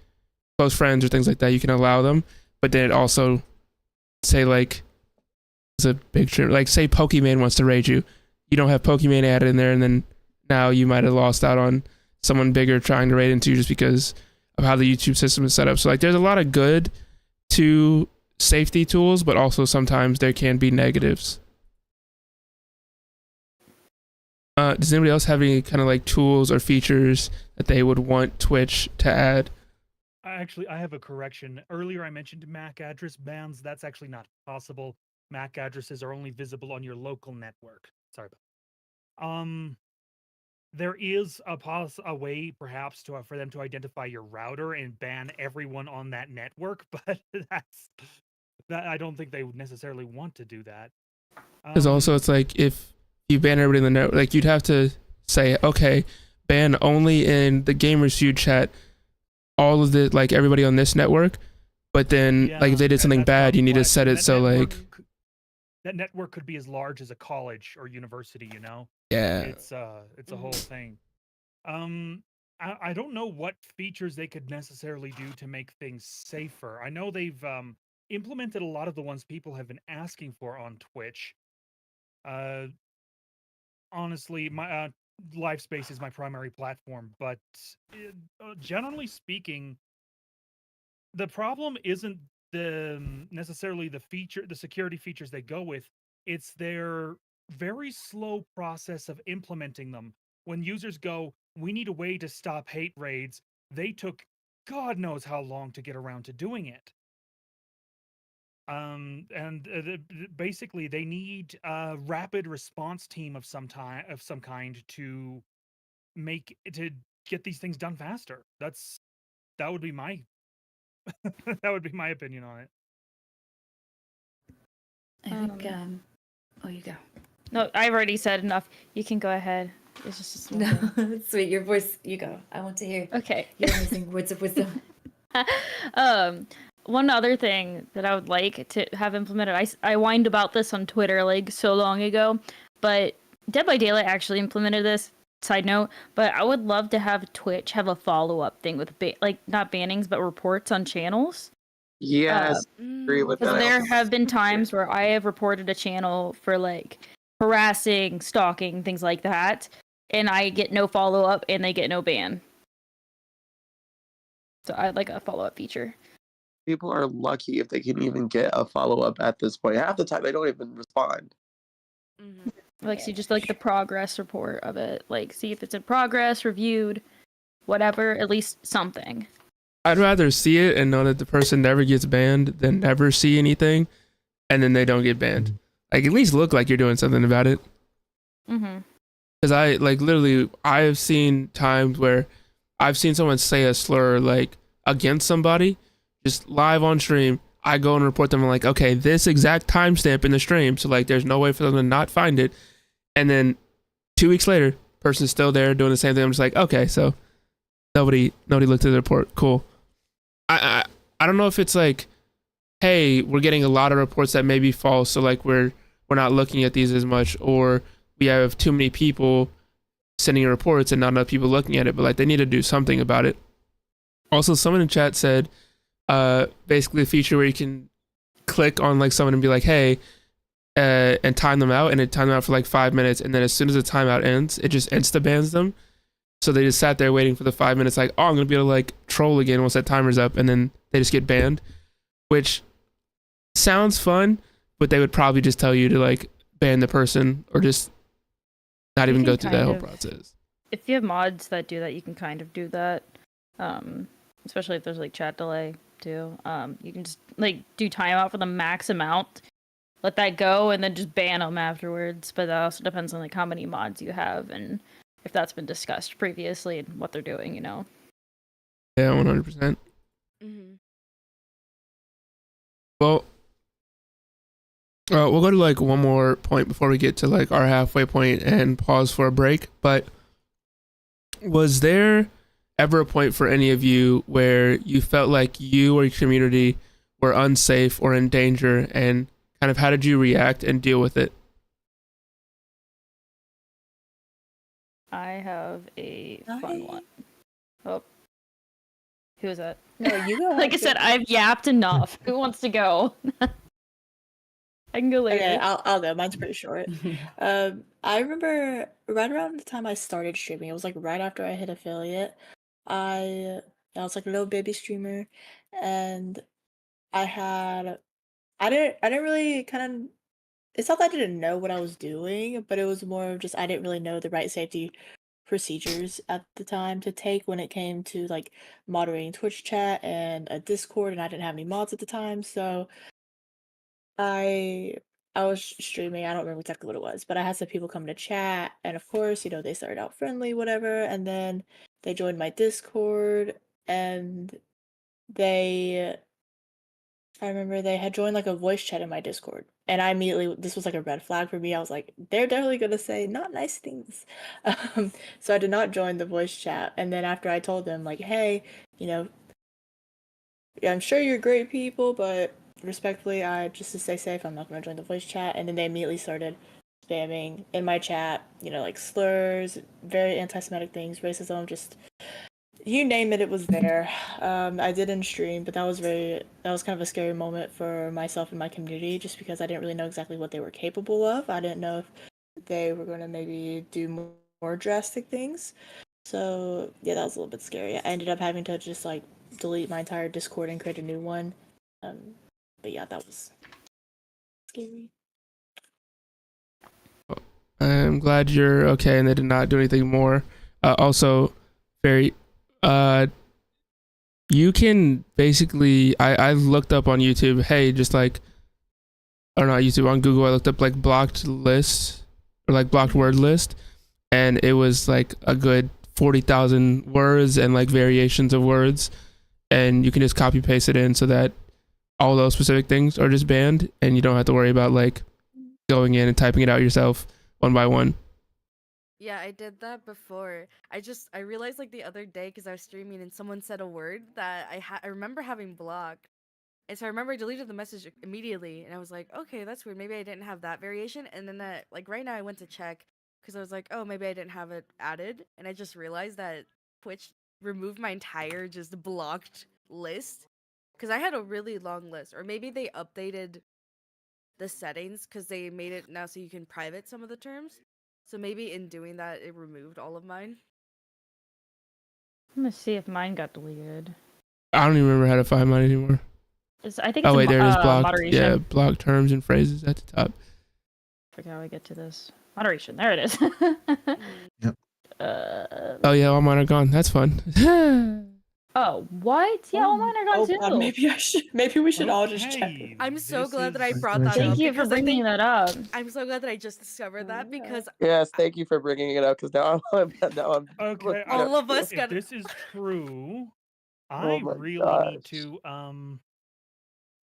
close friends or things like that, you can allow them. But then it also say like it's a big trip. Like say Pokemon wants to raid you, you don't have Pokemon added in there, and then now you might have lost out on someone bigger trying to raid into you just because of how the YouTube system is set up. So like there's a lot of good to safety tools, but also sometimes there can be negatives. Does anybody else have any kind of like tools or features that they would want Twitch to add? Actually, I have a correction. Earlier, I mentioned MAC address bans. That's actually not possible. MAC addresses are only visible on your local network. Sorry about. There is a way perhaps to for them to identify your router and ban everyone on that network, but I don't think they would necessarily want to do that. Because also it's like if you ban everybody in the network, like you'd have to say, okay, ban only in the Gamers Feud chat all of the like everybody on this network, but then like if they did something bad, you need to set it so like that network could be as large as a college or university, you know? Yeah. It's a whole thing. I don't know what features they could necessarily do to make things safer. I know they've implemented a lot of the ones people have been asking for on Twitch. Honestly, my live space is my primary platform, but generally speaking, the problem isn't necessarily the security features they go with. It's their very slow process of implementing them. When users go, we need a way to stop hate raids, they took God knows how long to get around to doing it. Basically they need a rapid response team of some kind to get these things done faster. That would be my that would be my opinion on it. I think oh, you go. No, I've already said enough. You can go ahead. It's just a small thing. No, sweet. Your voice, you go. I want to hear Okay. your amazing words of wisdom. One other thing that I would like to have implemented, I whined about this on Twitter like so long ago, but Dead by Daylight actually implemented this. Side note, but I would love to have Twitch have a follow-up thing with like not bannings but reports on channels. Yes, agree with that. There have been times where I have reported a channel for like harassing, stalking, things like that, and I get no follow-up and they get no ban. So I'd like a follow-up feature. People are lucky if they can even get a follow-up at this point. Half the time they don't even respond. Like, see just like the progress report of it. Like, see if it's in progress, reviewed, whatever, at least something. I'd rather see it and know that the person never gets banned than never see anything and then they don't get banned. Like, at least look like you're doing something about it. Because I, like, literally, I have seen times where I've seen someone say a slur, like, against somebody, just live on stream. I go and report them. I'm like, okay, this exact timestamp in the stream. So like, there's no way for them to not find it. And then 2 weeks later, person's still there doing the same thing. I'm just like, okay, so nobody looked at the report. Cool. I don't know if it's like, hey, we're getting a lot of reports that may be false. So like, we're not looking at these as much, or we have too many people sending in reports and not enough people looking at it, but like they need to do something about it. Also, someone in chat said basically a feature where you can click on like someone and be like, hey, and time them out, and it timed them out for like 5 minutes, and then as soon as the timeout ends, it just insta bans them. So they just sat there waiting for the 5 minutes, like, oh, I'm gonna be able to like troll again once that timer's up, and then they just get banned, which sounds fun, but they would probably just tell you to like ban the person or just not even go through that whole process. If you have mods that do that, you can kind of do that. Especially if there's like chat delay too. You can just like do timeout for the max amount, let that go, and then just ban them afterwards. But that also depends on like how many mods you have and if that's been discussed previously and what they're doing, you know. Yeah, 100%. Mm-hmm. Well, we'll go to like one more point before we get to like our halfway point and pause for a break. But was there ever a point for any of you where you felt like you or your community were unsafe or in danger, and kind of how did you react and deal with it? I have a fun one. Oh. Who is that? No, you go. Like I said, I've yapped enough. Who wants to go? I can go later. Okay, I'll go. Mine's pretty short. I remember right around the time I started streaming, it was like right after I hit affiliate. I was like a little baby streamer, and I didn't really kind of. It's not that I didn't know what I was doing, but it was more of just I didn't really know the right safety procedures at the time to take when it came to like moderating Twitch chat and a Discord, and I didn't have any mods at the time, so I was streaming. I don't remember exactly what it was, but I had some people come to chat, and of course, they started out friendly, whatever, and then they joined my Discord, and I remember they had joined like a voice chat in my Discord, and I immediately, this was like a red flag for me. I was like, they're definitely gonna say not nice things, so I did not join the voice chat. And then after I told them like, hey, yeah, I'm sure you're great people, but respectfully, just to stay safe, I'm not gonna join the voice chat. And then they immediately started spamming in my chat, like slurs, very anti-Semitic things, racism, just you name it, it was there. I didn't stream, but that was kind of a scary moment for myself and my community, just because I didn't really know exactly what they were capable of. I didn't know if they were going to maybe do more drastic things. So yeah, that was a little bit scary. I ended up having to just like delete my entire Discord and create a new one. But yeah, that was scary. I'm glad you're okay and they did not do anything more. Also, very you can basically I looked up on YouTube, hey, just like, or not YouTube, on Google I looked up like blocked lists or like blocked word list, and it was like a good 40,000 words and like variations of words, and you can just copy paste it in so that all those specific things are just banned and you don't have to worry about like going in and typing it out yourself one by one. Yeah, I did that before. I realized like the other day because I was streaming and someone said a word that I remember having blocked. And so I remember I deleted the message immediately, and I was like, okay, that's weird. Maybe I didn't have that variation. And then like right now I went to check because I was like, oh, maybe I didn't have it added, and I just realized that Twitch removed my entire just blocked list because I had a really long list, or maybe they updated the settings because they made it now so you can private some of the terms. So maybe in doing that, it removed all of mine. I'm gonna see if mine got deleted. I don't even remember how to find mine anymore. I think it's wait, there it is, blocked. moderation. Yeah, block terms and phrases at the top. Forget how I get to this. Moderation, there it is. Yep. Oh yeah, all mine are gone. That's fun. Oh, what? Yeah, all mine are gone too. God, maybe we should all just check. I'm so glad that I is- brought that Thank up. Thank you for because I bringing think that up. I'm so glad that I just discovered that because Yes, thank you for bringing it up because now I'm Okay, looking all up of us if got. this is true, Oh I my really need gosh. to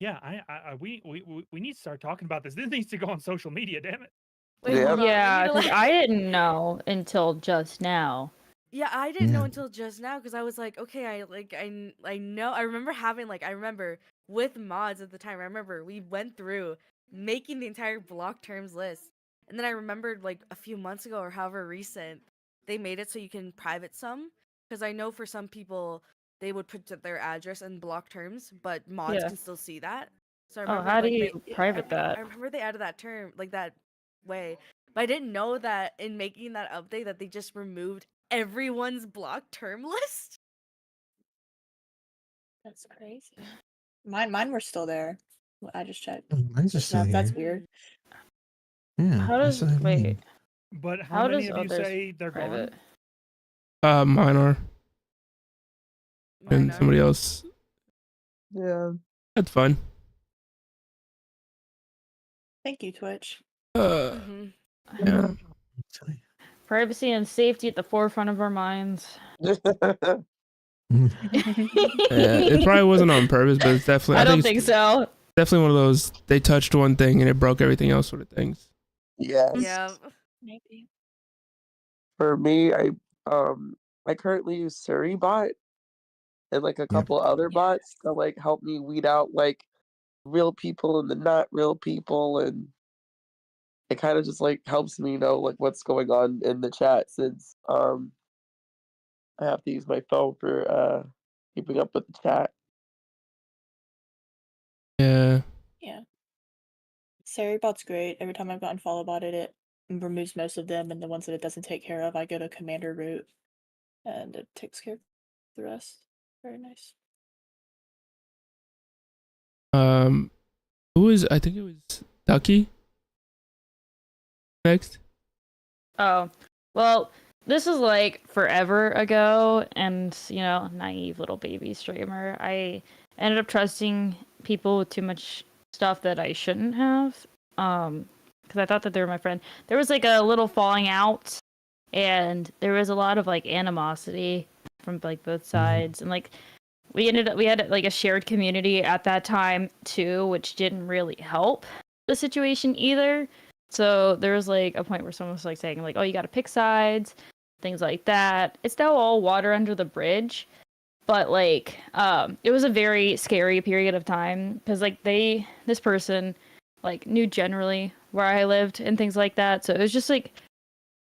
yeah, we need to start talking about this. This needs to go on social media, damn it. Wait, Yeah. hold on. Yeah, I need to, 'cause like... I didn't know until just now. Yeah, I didn't know Yeah. until just now because I was like, okay, I know. I remember having with mods at the time. I remember we went through making the entire block terms list, and then I remembered like a few months ago or however recent they made it so you can private some. Because I know for some people they would put their address in block terms, but mods Yeah. can still see that. So I Oh, remember how do like you private I that? remember they added that term like that way, but I didn't know that in making that update that they just removed everyone's block term list. That's crazy. Mine were still there. Well, I just checked. Oh, mine's are still That's here. weird. Yeah, How I does still have mine. But how how many does of you others say they're private? gone? Mine are, Mine and are. somebody else. Yeah. That's fun. Thank you, Twitch. Mm-hmm. Yeah. Privacy and safety at the forefront of our minds. It probably wasn't on purpose, but it's definitely. I don't it's think so. definitely one of those. They touched one thing and it broke everything else sort of things. Yes. Yeah. Maybe. For me, I currently use SuriBot and like a couple other bots to like help me weed out like real people and the not real people, and it kind of just like helps me know like what's going on in the chat, since I have to use my phone for keeping up with the chat. Yeah. Yeah. Seribot's great. Every time I've gotten follow botted, it removes most of them, and the ones that it doesn't take care of, I go to commander route, and it takes care of the rest. Very nice. Who was? I think it was Ducky. Next. Oh, well, this is like forever ago, and naive little baby streamer. I ended up trusting people with too much stuff that I shouldn't have. Because I thought that they were my friend. There was like a little falling out, and there was a lot of like animosity from like both sides, and like we had like a shared community at that time too, which didn't really help the situation either. So there was like a point where someone was like saying like, "Oh, you got to pick sides," things like that. It's now all water under the bridge, but like, it was a very scary period of time because like this person, like knew generally where I lived and things like that. So it was just like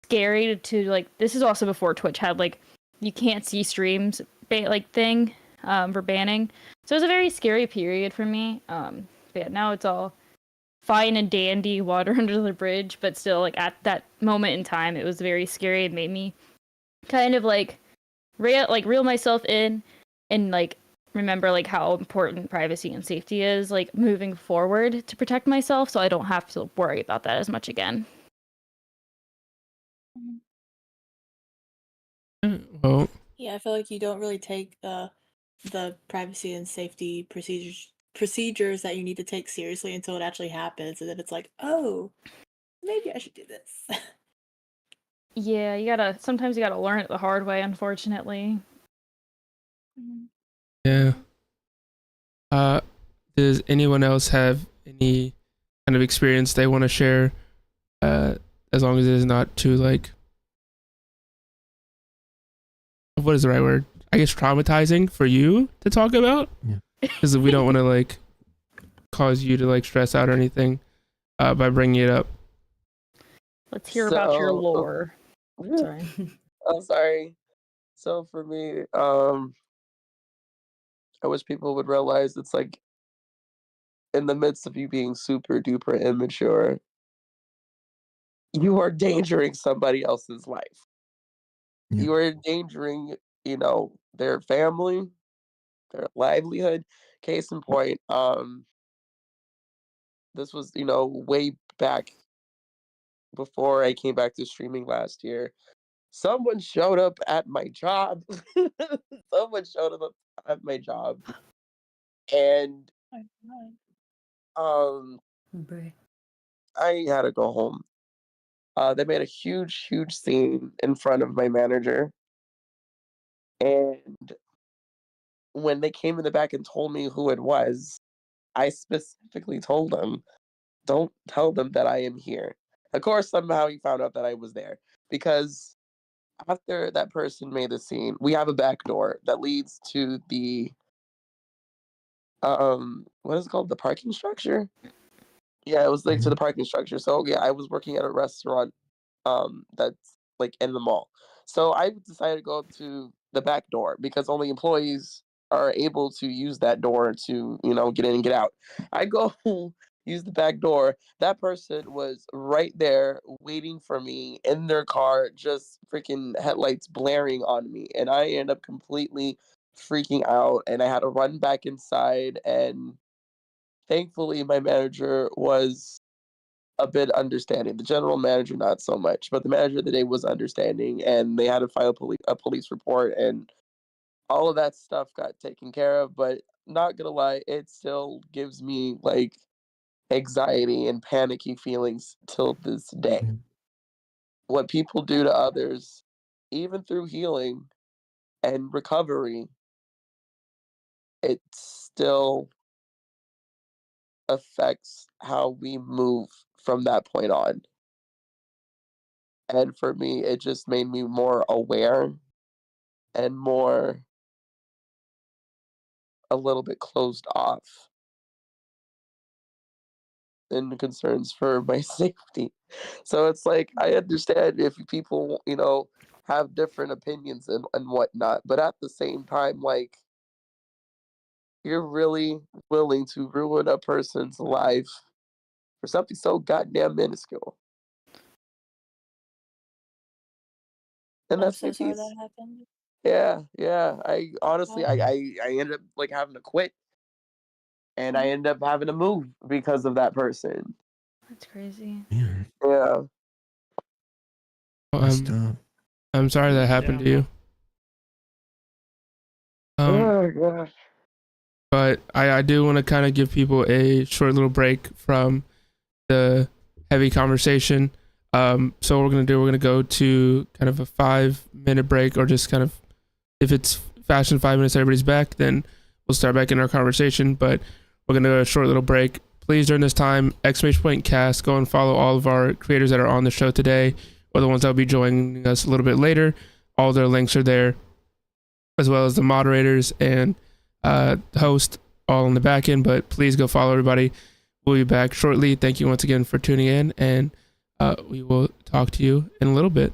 scary to like. This is also before Twitch had like you can't see streams like thing for banning. So it was a very scary period for me. But yeah, now it's all fine and dandy, water under the bridge, but still like at that moment in time it was very scary. It made me kind of like reel myself in and like remember like how important privacy and safety is like moving forward to protect myself, so I don't have to worry about that as much again. Well, Yeah, I feel like you don't really take the privacy and safety procedures that you need to take seriously until it actually happens, and then it's like, oh, maybe I should do this. Yeah, sometimes you gotta learn it the hard way, unfortunately. yeah. Does anyone else have any kind of experience they want to share? As long as it is not too like, what is the right word? I guess traumatizing for you to talk about. Yeah. Because we don't want to like cause you to like stress out or anything by bringing it up. Let's hear about your lore. Sorry. I'm sorry. So for me, I wish people would realize it's like in the midst of you being super duper immature, you are endangering somebody else's life. Yeah. You are endangering, their family, their livelihood. Case in point, this was, way back before I came back to streaming last year. Someone showed up at my job. Someone showed up at my job, and I had to go home. They made a huge, huge scene in front of my manager, and when they came in the back and told me who it was, I specifically told them, "Don't tell them that I am here." Of course, somehow he found out that I was there, because after that person made the scene, we have a back door that leads to the what is it called? The parking structure? Yeah, it was linked to the parking structure. So yeah, I was working at a restaurant that's like in the mall. So I decided to go to the back door because only employees are able to use that door to, get in and get out. I go use the back door. That person was right there waiting for me in their car, just freaking headlights blaring on me. And I end up completely freaking out and I had to run back inside. And thankfully, my manager was a bit understanding. The general manager, not so much, but the manager of the day was understanding, and they had to file a police report, and all of that stuff got taken care of. But not gonna lie, it still gives me like anxiety and panicky feelings till this day. Mm. What people do to others, even through healing and recovery, it still affects how we move from that point on. And for me, it just made me more aware and more a little bit closed off in concerns for my safety. So it's like I understand if people, have different opinions and whatnot, but at the same time, like you're really willing to ruin a person's life for something so goddamn minuscule. And I'm that's my so sorry piece. that happened. Yeah, yeah. I honestly, Oh. I ended up like having to quit, and I ended up having to move because of that person. That's crazy. Yeah. Yeah. Messed up. I'm sorry that happened to you. Oh gosh. But I do want to kind of give people a short little break from the heavy conversation. So what we're going to do, we're going to go to kind of a 5-minute break, or just kind of, if it's fast in 5 minutes, everybody's back, then we'll start back in our conversation. But we're going to go a short little break. Please, during this time, !cast, go and follow all of our creators that are on the show today, or the ones that will be joining us a little bit later. All their links are there, as well as the moderators and host, all on the back end. But please go follow everybody. We'll be back shortly. Thank you once again for tuning in, and we will talk to you in a little bit.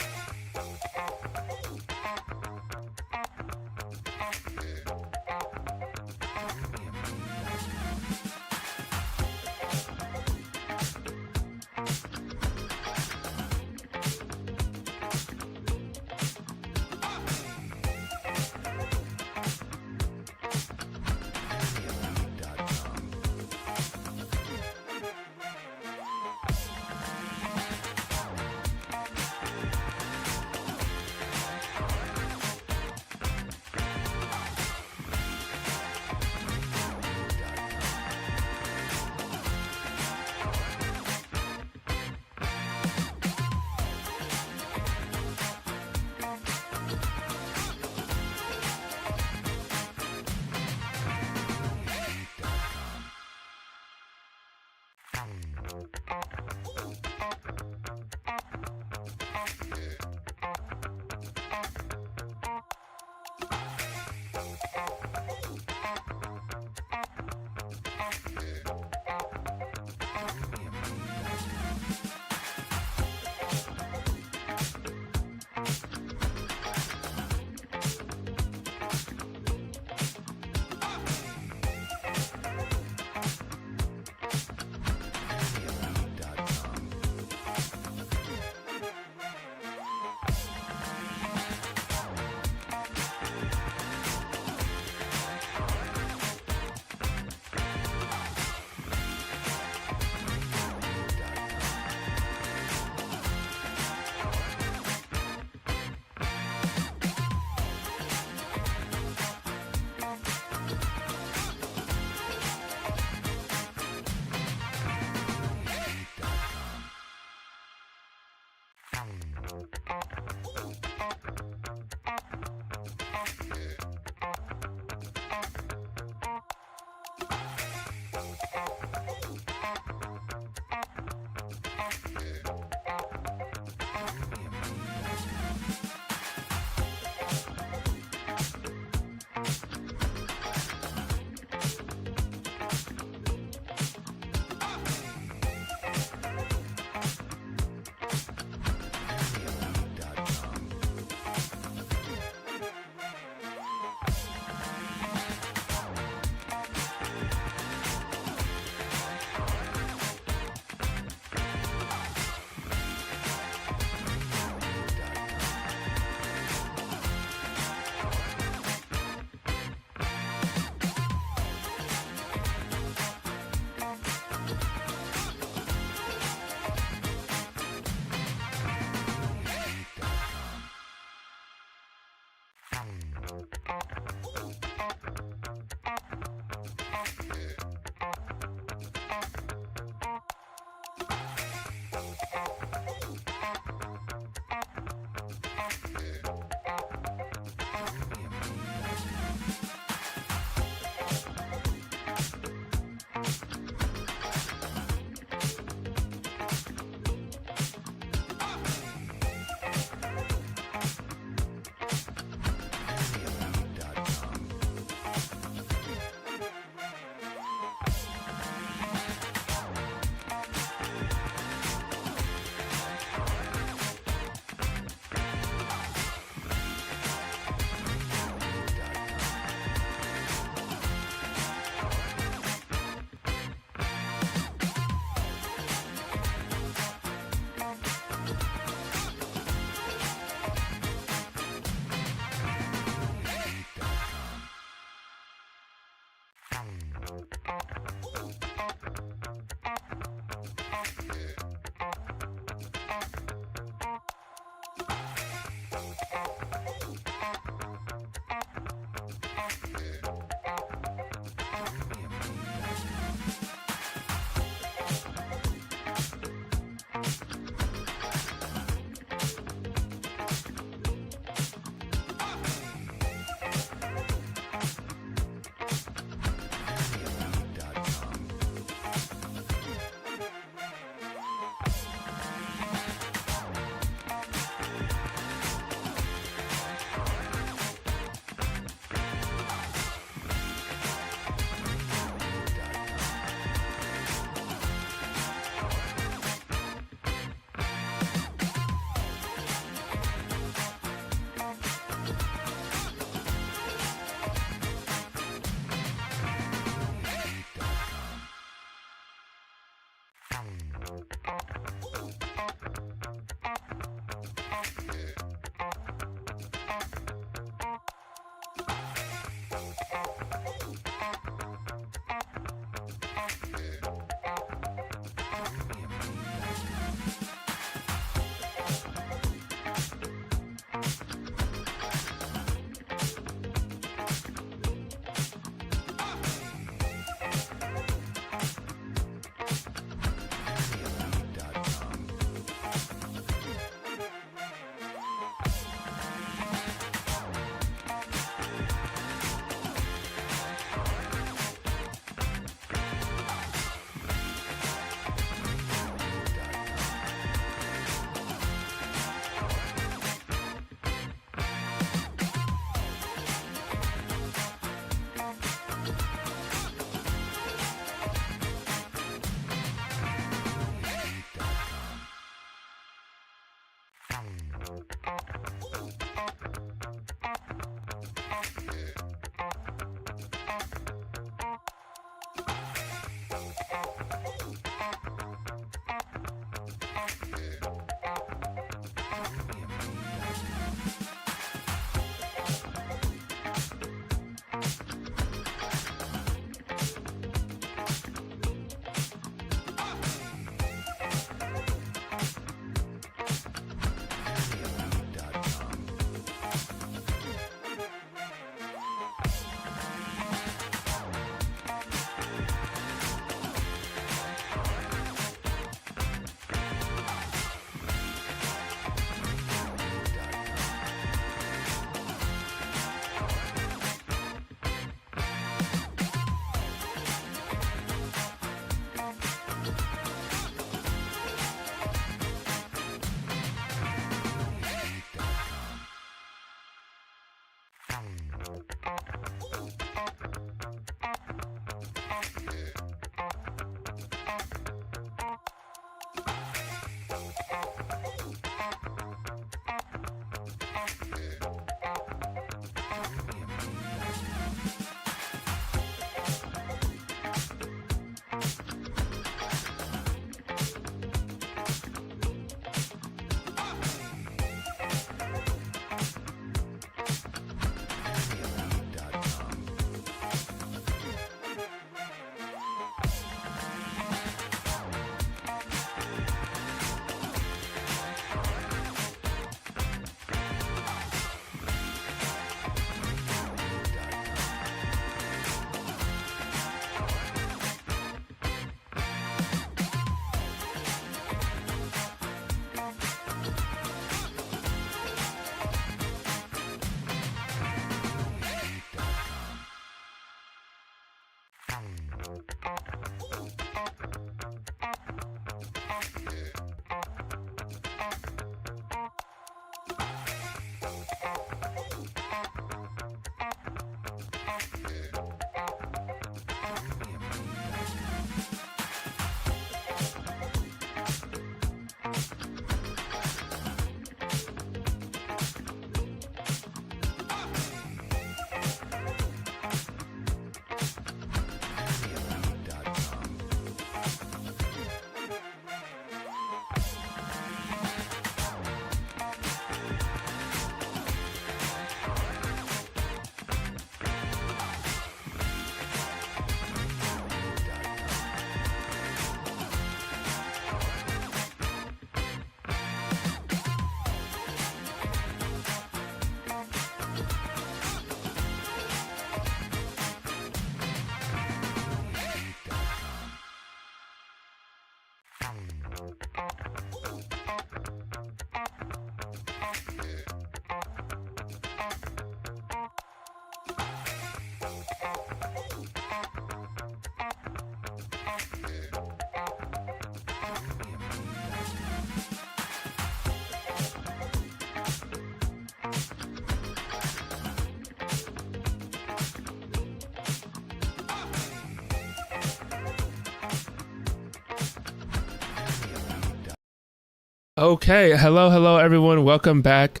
Okay, hello everyone. Welcome back.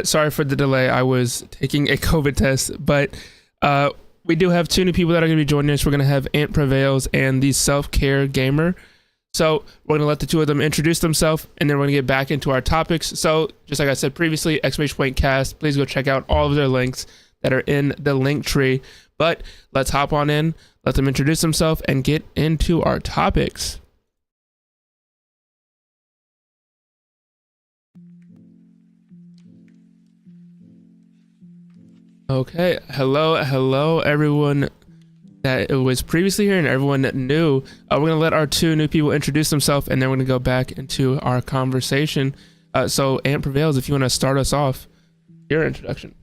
Sorry for the delay. I was taking a COVID test, but we do have 2 new people that are going to be joining us. We're going to have Ant Prevails and the Self-Care Gamer. So we're going to let the 2 of them introduce themselves, and then we're going to get back into our topics. So just like I said previously, !cast, please go check out all of their links that are in the link tree. But let's hop on in, let them introduce themselves, and get into our topics. Okay, hello everyone that was previously here and everyone new. We're going to let our 2 new people introduce themselves, and then we're going to go back into our conversation. So Ant Prevails, if you want to start us off, your introduction.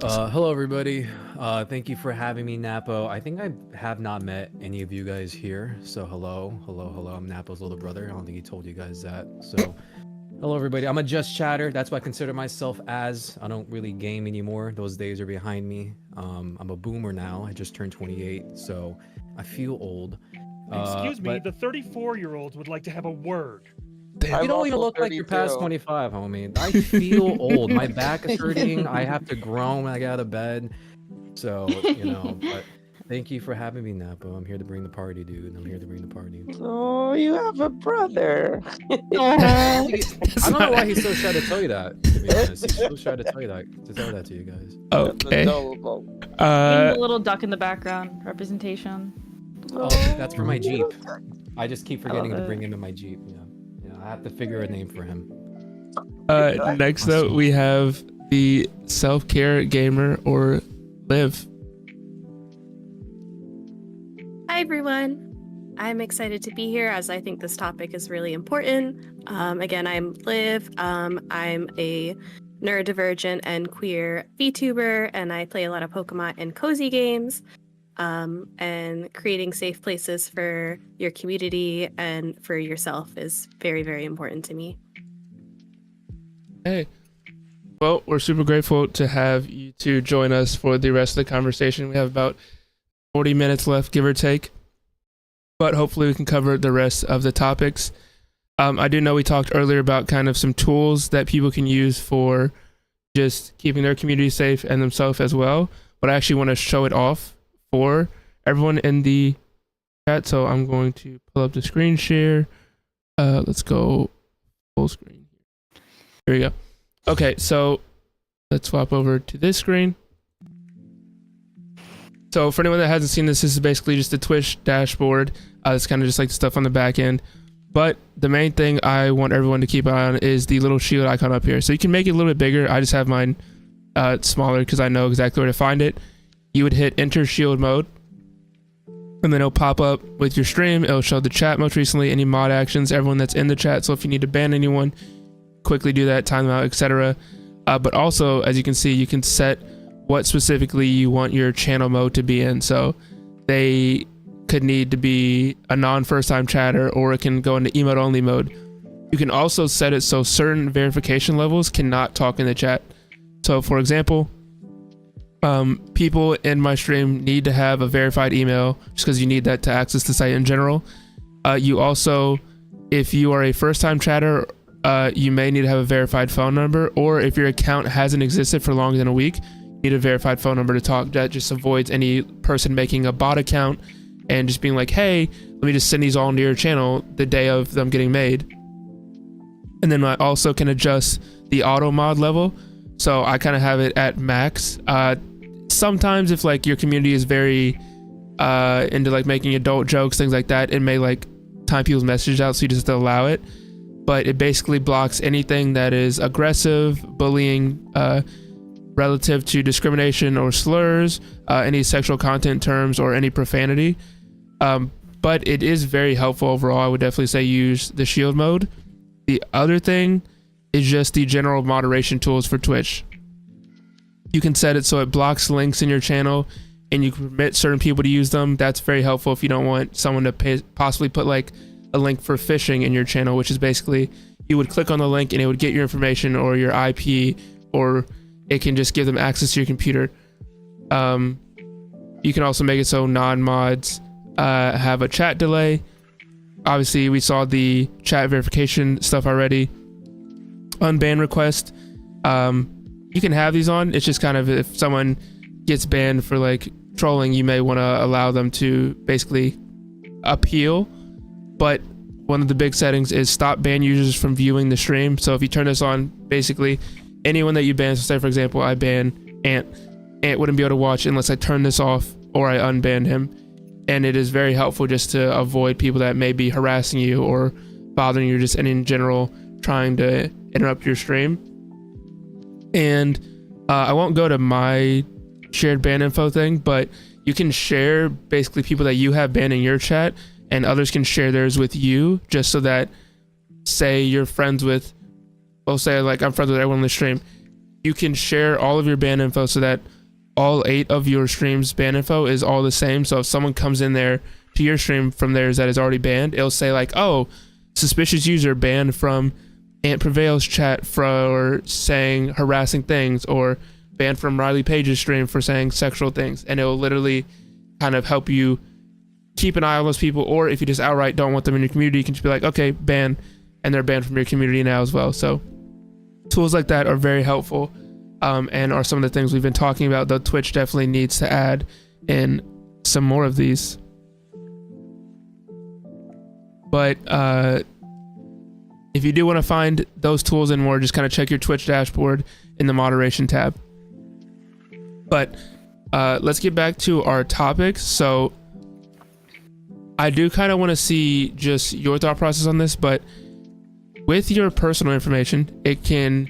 Hello everybody. Thank you for having me, Napo. I think I have not met any of you guys here, so hello. I'm Napo's little brother. I don't think he told you guys that. So hello everybody. I'm a just chatter. That's what I consider myself as. I don't really game anymore. Those days are behind me. I'm a boomer now. I just turned 28, so I feel old. Excuse me, the 34-year-olds would like to have a word. You don't even look like you're past 25, homie. I feel old. My back is hurting. I have to groan when I get out of bed. So, but thank you for having me, Napo. I'm here to bring the party, dude. I'm here to bring the party. Oh, you have a brother. I don't know why he's so shy to tell you that, to be honest. He's so shy to tell that to you guys. Okay. Being the little duck in the background representation. Oh, that's for my Jeep. I just keep forgetting to bring him in my Jeep. Yeah, I have to figure a name for him. Next up, we have the Self-Care Gamer, or Liv. Hi everyone. I'm excited to be here as I think this topic is really important. Again, I'm Liv. I'm a neurodivergent and queer VTuber, and I play a lot of Pokemon and cozy games. And creating safe places for your community and for yourself is very, very important to me. Hey. Well, we're super grateful to have you 2 join us for the rest of the conversation. We have about 40 minutes left, give or take. But hopefully we can cover the rest of the topics. I do know we talked earlier about kind of some tools that people can use for just keeping their community safe and themselves as well. But I actually want to show it off for everyone in the chat. So I'm going to pull up the screen share. Let's go full screen. Here we go. Okay, so let's swap over to this screen. So for anyone that hasn't seen this, this is basically just a Twitch dashboard. It's kind of just like the stuff on the back end. But the main thing I want everyone to keep an eye on is the little shield icon up here. So you can make it a little bit bigger. I just have mine smaller because I know exactly where to find it. You would hit enter shield mode, and then it'll pop up with your stream. It'll show the chat most recently, any mod actions, everyone that's in the chat. So if you need to ban anyone, quickly do that, time them out, etc. But also, as you can see, you can set what specifically you want your channel mode to be in. So they could need to be a non-first time chatter, or it can go into emote only mode. You can also set it so certain verification levels cannot talk in the chat. So for example, people in my stream need to have a verified email just because you need that to access the site in general. You also, if you are a first time chatter, you may need to have a verified phone number, or if your account hasn't existed for longer than a week, you need a verified phone number to talk. That just avoids any person making a bot account and just being like, hey, let me just send these all into your channel the day of them getting made. And then I also can adjust the auto mod level. So I kind of have it at max. Sometimes if like your community is very into like making adult jokes, things like that, it may like time people's messages out, so you just have to allow it. But it basically blocks anything that is aggressive, bullying, relative to discrimination or slurs, any sexual content terms, or any profanity. But it is very helpful overall. I would definitely say use the shield mode. The other thing is just the general moderation tools for Twitch. You can set it so it blocks links in your channel, and you can permit certain people to use them. That's very helpful if you don't want someone to possibly put like a link for phishing in your channel, which is basically you would click on the link and it would get your information or your IP, or it can just give them access to your computer. You can also make it so non-mods have a chat delay. obviously we saw the chat verification stuff already. Unban request. You can have these on. It's just kind of if someone gets banned for like trolling, you may want to allow them to basically appeal. But one of the big settings is stop ban users from viewing the stream. So if you turn this on, basically anyone that you ban, so say for example I ban Ant wouldn't be able to watch unless I turn this off or I unbanned him. And it is very helpful just to avoid people that may be harassing you or bothering you, just in general trying to interrupt your stream. And I won't go to my shared ban info thing, but you can share basically people that you have banned in your chat, and others can share theirs with you, just so that, say you're friends with, well, say like I'm friends with everyone on the stream, you can share all of your ban info so that all 8 of your streams ban info is all the same. So if someone comes in there to your stream from theirs that is already banned, it'll say like, oh, suspicious user banned from Ant Prevail's chat for saying harassing things, or banned from Riley Page's stream for saying sexual things. And it will literally kind of help you keep an eye on those people. Or if you just outright don't want them in your community, you can just be like, okay, ban, and they're banned from your community now as well. So tools like that are very helpful, and are some of the things we've been talking about, though Twitch definitely needs to add in some more of these. But if you do want to find those tools and more, just kind of check your Twitch dashboard in the moderation tab. But let's get back to our topic. So I do kind of want to see just your thought process on this, but with your personal information, it can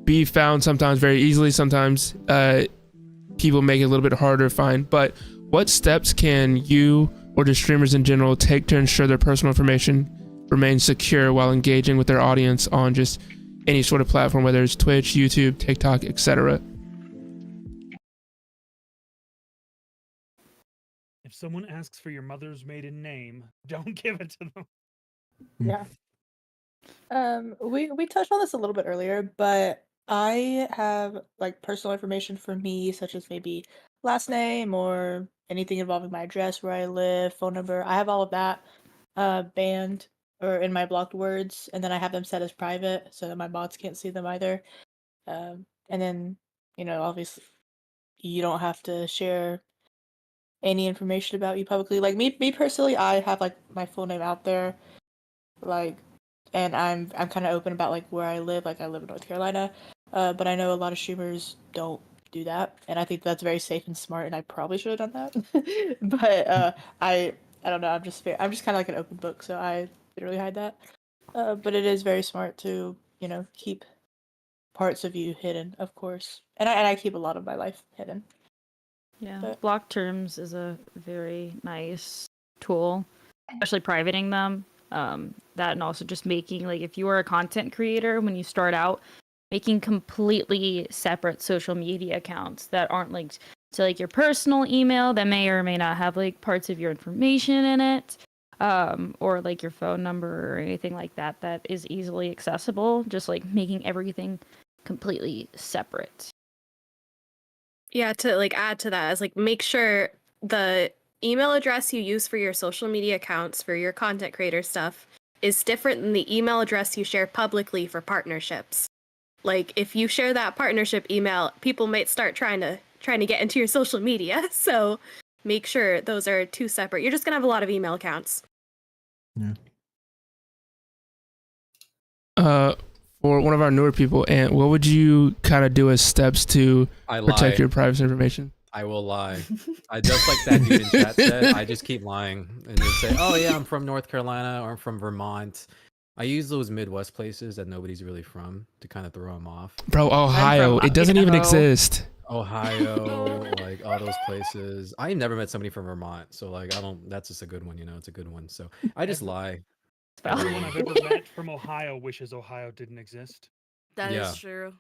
be found sometimes very easily. Sometimes people make it a little bit harder to find. But what steps can you or just streamers in general take to ensure their personal information remains secure while engaging with their audience on just any sort of platform, whether it's Twitch, YouTube, TikTok, etc.? If someone asks for your mother's maiden name, don't give it to them. Yeah. We touched on this a little bit earlier, but I have like personal information for me, such as maybe last name or anything involving my address, where I live, phone number. I have all of that banned or in my blocked words, and then I have them set as private so that my bots can't see them either. And then, obviously, you don't have to share any information about you publicly. Like me personally, I have like my full name out there, like, and I'm kind of open about like where I live. Like I live in North Carolina, but I know a lot of streamers don't do that, and I think that's very safe and smart. And I probably should have done that, but I don't know. I'm just kind of like an open book, so I didn't really hide that. But it is very smart to keep parts of you hidden, of course, and I keep a lot of my life hidden. Yeah, But block terms is a very nice tool, especially privating them. That, and also just making, like, if you are a content creator, when you start out, making completely separate social media accounts that aren't linked to like your personal email, that may or may not have like parts of your information in it, or like your phone number or anything like that that is easily accessible. Just like making everything completely separate. Yeah, to like add to that, is like make sure the email address you use for your social media accounts for your content creator stuff is different than the email address you share publicly for partnerships. Like if you share that partnership email, people might start trying to get into your social media. So make sure those are two separate. You're just gonna have a lot of email accounts. Yeah. For one of our newer people, Ant, what would you kind of do as steps to protect your privacy information? I will lie. I just like that dude in chat said, I just keep lying and just say, oh yeah, I'm from North Carolina or I'm from Vermont. I use those Midwest places that nobody's really from to kind of throw them off. Bro, Ohio, it doesn't even exist. Ohio, like all those places. I never met somebody from Vermont, so like that's just a good one, it's a good one. So I just lie. Everyone I've ever met from Ohio wishes Ohio didn't exist. That is true.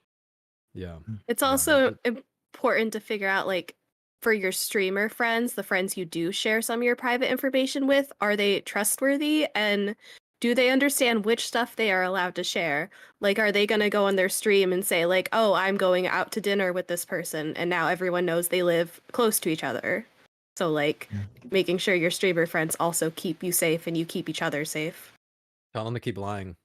Yeah. It's also important to figure out, like, for your streamer friends, the friends you do share some of your private information with, are they trustworthy, and do they understand which stuff they are allowed to share? Like, are they going to go on their stream and say, like, oh, I'm going out to dinner with this person, and now everyone knows they live close to each other? So like Yeah. making sure your streamer friends also keep you safe and you keep each other safe. Tell them to keep lying.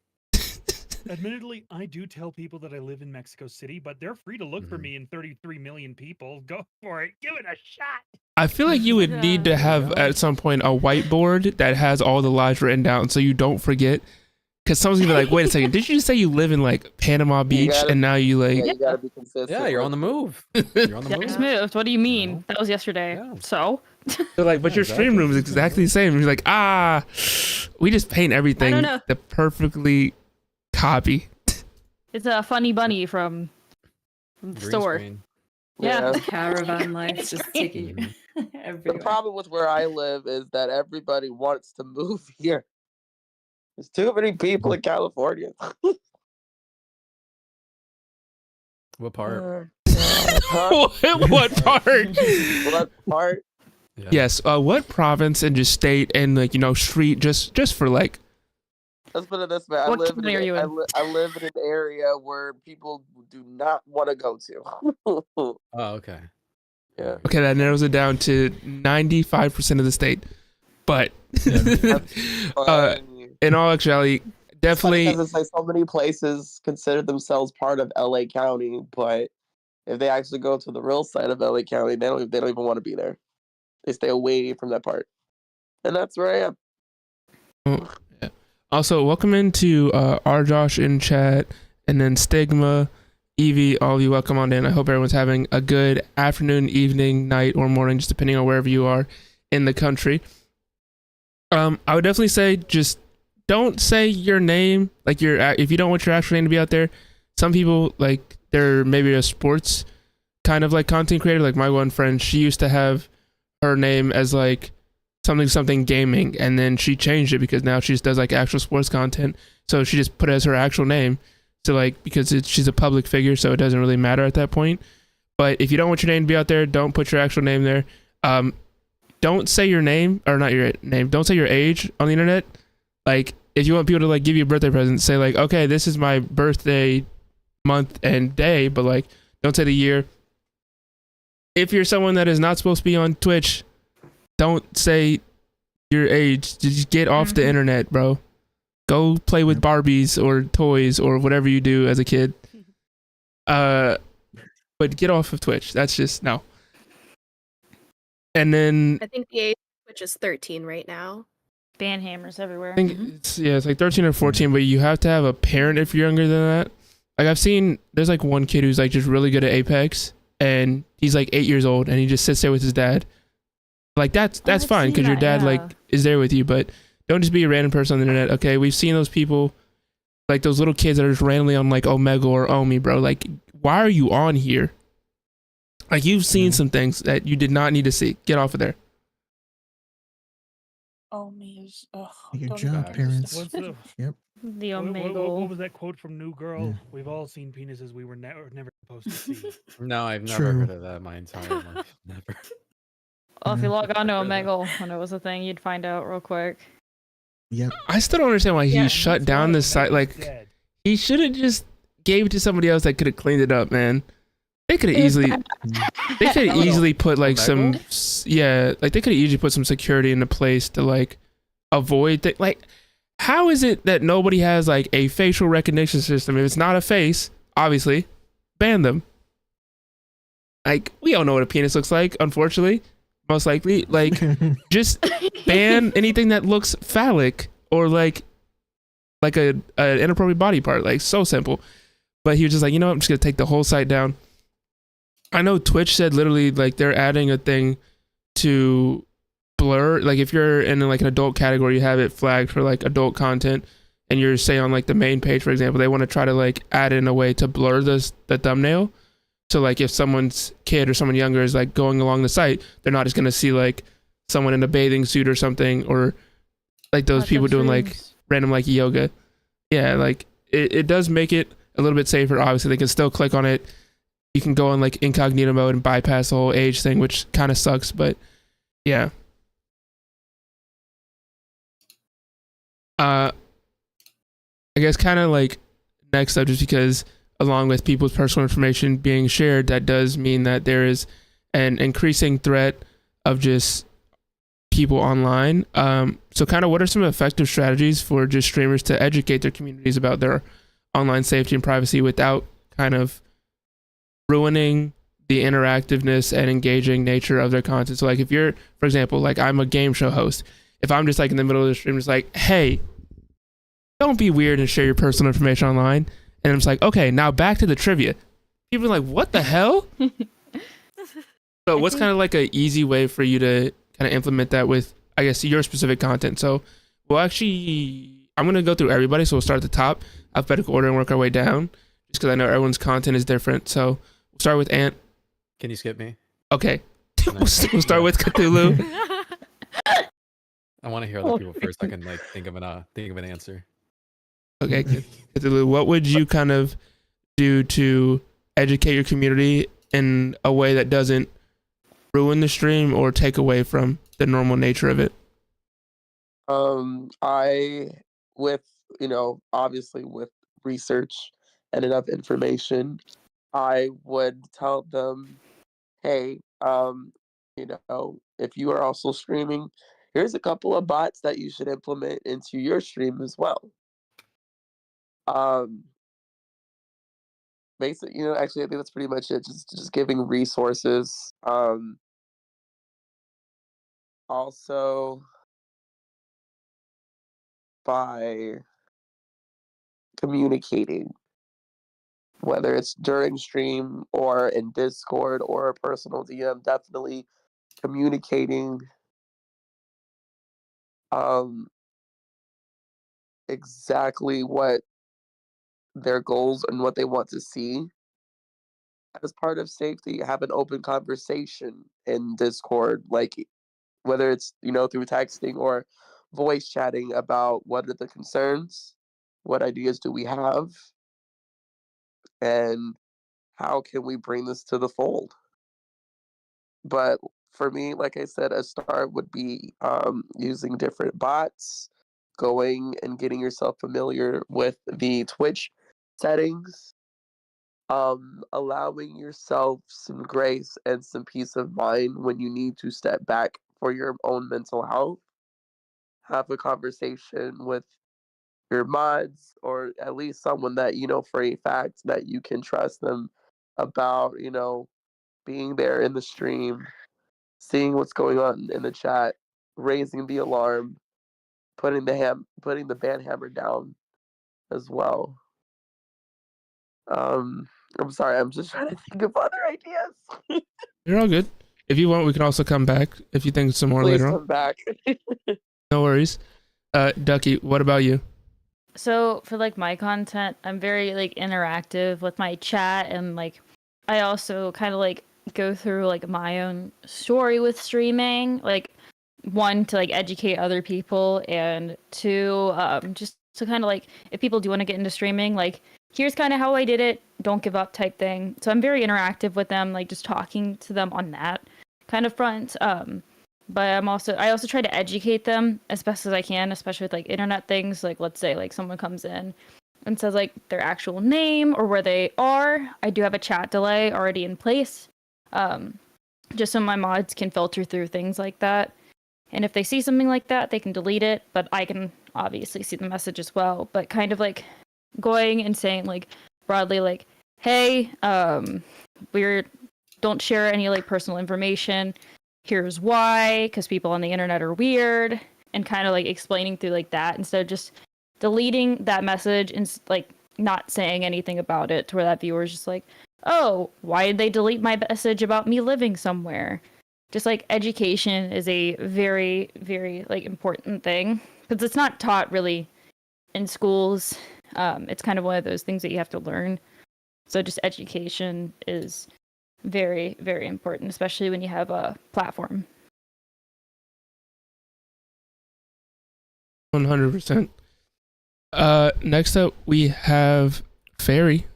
Admittedly, I do tell people that I live in Mexico City, but they're free to look for Mhm. me in 33 million people. Go for it. Give it a shot. I feel like you would need to have at some point a whiteboard that has all the lies written down so you don't forget. Because someone's gonna be like, wait a second, did you just say you live in like Panama Beach gotta- and now you like Yeah, you gotta be consistent. Yeah, you're on the move. You're on the Yeah, move. just moved. What do you mean? know? That was yesterday. Yeah. So? they're like, but Yeah, your stream exactly. room is exactly the same. You're like, we just paint everything know. to perfectly copy. It's a funny bunny from the Green store. screen. Yeah. Caravan life just taking you The everywhere. problem with where I live is that everybody wants to move here. There's too many people in California. What part? Huh? What part? What part? Yeah. Yes. What province and just state and like street just for like. Let's put it this way. I What live, county are you in? I live in an area where people do not want to go to. Oh, okay. Yeah. Okay, that narrows it down to 95% of the state. But in all actuality, definitely. Because it's like so many places consider themselves part of LA County, but if they actually go to the real side of LA County, they don't even want to be there. They stay away from that part, and that's where I am. Yeah. Also, welcome into our Josh in chat, and then Stigma, Evie, all of you, welcome on in. I hope everyone's having a good afternoon, evening, night, or morning, just depending on wherever you are in the country. I would definitely say just don't say your name, like if you don't want your actual name to be out there. Some people, like, they're maybe a sports kind of like content creator. Like my one friend, she used to have her name as like something gaming, and then she changed it because now she just does like actual sports content. So she just put it as her actual name. So like, because she's a public figure, so it doesn't really matter at that point. But if you don't want your name to be out there, don't put your actual name there. Don't say your name, or not your name. Don't say your age on the internet. Like, if you want people to like give you a birthday present, say like, okay, this is my birthday month and day, but like, don't say the year. If you're someone that is not supposed to be on Twitch, don't say your age. Just get off the internet, bro. Go play with Barbies or toys or whatever you do as a kid. But get off of Twitch. That's just no. And then I think the age which is 13 right now. Ban hammers everywhere. I think it's like 13 or 14, but you have to have a parent if you're younger than that. Like I've seen, there's like one kid who's like just really good at Apex, and he's like 8 years old, and he just sits there with his dad. Like that's I've fine seen because your that, dad yeah. like is there with you, but don't just be a random person on the internet. Okay, we've seen those people, like those little kids that are just randomly on like Omega or Omi, bro. Like, why are you on here? Like you've seen some things that you did not need to see. Get off of there. Oh, me is. Your don't job, even- parents. What's the, Yep. The what Omegle. was that quote from New Girl? Yeah. We've all seen penises we were never supposed to see. No, I've never True. heard of that my entire life. Never. Well, if you Yeah. log on to Omegle when it was a thing, you'd find out real quick. Yep. I still don't understand why he Yeah. shut down this site. Like Dead. he should have just gave it to somebody else that could have cleaned it up, man. They could have easily. They could have easily put like some, yeah, like they could have easily put some security into place to like avoid that. Like, how is it that nobody has like a facial recognition system? If it's not a face, obviously, ban them. Like, we all know what a penis looks like, unfortunately, most likely. Like, just ban anything that looks phallic or like an inappropriate body part. Like, so simple. But he was just like, you know what? I'm just gonna take the whole site down. I know Twitch said literally like they're adding a thing to blur. Like if you're in like an adult category, you have it flagged for like adult content, and you're say on like the main page, for example, they want to try to like add in a way to blur the thumbnail. So like if someone's kid or someone younger is like going along the site, they're not just gonna see like someone in a bathing suit or something, or like those people doing like random like yoga. Yeah, like it does make it a little bit safer. Obviously, they can still click on it. You can go in like incognito mode and bypass the whole age thing, which kind of sucks, but yeah. I guess kind of like next up, just because along with people's personal information being shared, that does mean that there is an increasing threat of just people online. So kind of what are some effective strategies for just streamers to educate their communities about their online safety and privacy without kind of ruining the interactiveness and engaging nature of their content? So like if you're, for example, like I'm a game show host, if I'm just like in the middle of the stream, it's like, hey, don't be weird and share your personal information online. And I'm just like, okay, now back to the trivia. People are like, what the hell? So what's kind of like an easy way for you to kind of implement that with, I guess, your specific content? So we'll actually, I'm going to go through everybody. So we'll start at the top, alphabetical order, and work our way down, just because I know everyone's content is different. So we'll start with Ant. Can you skip me? Okay. We'll start with Cthulhu. I want to hear other people first. I can like think of an answer. Okay, Cthulhu, what would you kind of do to educate your community in a way that doesn't ruin the stream or take away from the normal nature of it? I, with, obviously with research and enough information, I would tell them, hey, if you are also streaming, here's a couple of bots that you should implement into your stream as well. Basically, actually, I think that's pretty much it. Just giving resources. Also, by communicating, whether it's during stream or in Discord or a personal DM, definitely communicating exactly what their goals and what they want to see as part of safety. Have an open conversation in Discord, like whether it's through texting or voice chatting, about what are the concerns, what ideas do we have, and how can we bring this to the fold. But for me, like I said, a start would be using different bots, going and getting yourself familiar with the Twitch settings, allowing yourself some grace and some peace of mind when you need to step back for your own mental health. Have a conversation with your mods, or at least someone that you know for a fact that you can trust them about, being there in the stream, seeing what's going on in the chat, raising the alarm, putting the ban hammer down as well. I'm sorry, I'm just trying to think of other ideas. You're all good. If you want, we can also come back if you think of some more Please later come on. back. No worries. Ducky, what about you? So for like my content, I'm very like interactive with my chat, and like I also kind of like go through like my own story with streaming, like one to like educate other people, and two just to kind of like if people do want to get into streaming, like here's kind of how I did it, don't give up type thing. So I'm very interactive with them, like just talking to them on that kind of front. But I also try to educate them as best as I can, especially with like internet things. Like let's say like someone comes in and says like their actual name or where they are. I do have a chat delay already in place, just so my mods can filter through things like that. And if they see something like that, they can delete it. But I can obviously see the message as well. But kind of like going and saying like broadly like, hey, we're don't share any like personal information. Here's why, because people on the internet are weird, and kind of like explaining through like that instead of just deleting that message and like not saying anything about it, to where that viewer is just like, oh, why did they delete my message about me living somewhere? Just like education is a very, very like important thing, because it's not taught really in schools. It's kind of one of those things that you have to learn. So just education is very, very important, especially when you have a platform. 100%. Next up, we have Fairy.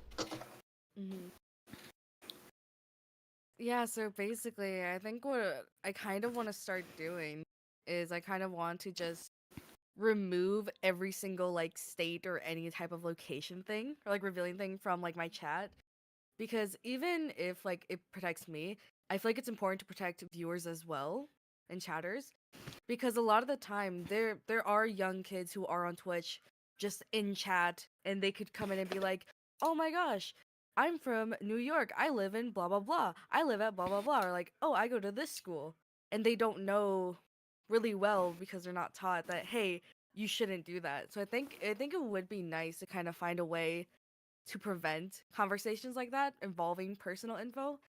Yeah, so basically, I think what I kind of want to start doing is I kind of want to just remove every single like state or any type of location thing or like revealing thing from like my chat. because even if like it protects me, I feel like it's important to protect viewers as well and chatters, because a lot of the time there are young kids who are on Twitch just in chat, and they could come in and be like, "Oh my gosh, I'm from New York. I live in blah blah blah. I live at blah blah blah." Or like, "Oh, I go to this school." And they don't know really well because they're not taught that, "Hey, you shouldn't do that." So I think it would be nice to kind of find a way to prevent conversations like that involving personal info.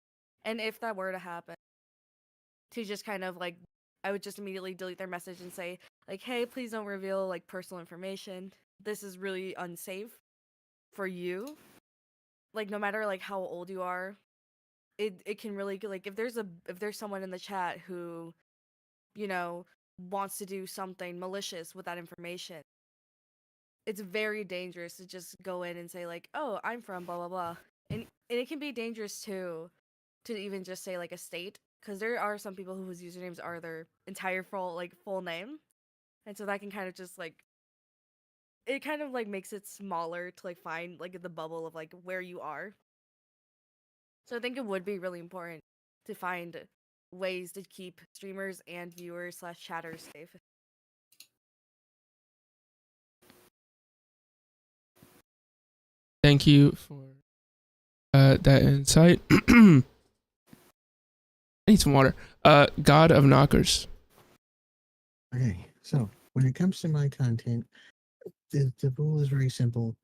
And if that were to happen, to just kind of like, I would just immediately delete their message and say, like, "Hey, please don't reveal like personal information. This is really unsafe for you." Like, no matter like how old you are, it can really like, if there's someone in the chat who, you know, wants to do something malicious with that information, it's very dangerous to just go in and say like, "Oh, I'm from blah blah blah," and it can be dangerous too to even just say like a state, because there are some people whose usernames are their entire full name, and so that can kind of just like, it kind of like makes it smaller to like find like the bubble of like where you are. So I think it would be really important to find ways to keep streamers and viewers slash chatters safe. Thank you for that insight. I need some water. God of Knockers. Okay, so when it comes to my content, the rule is very simple.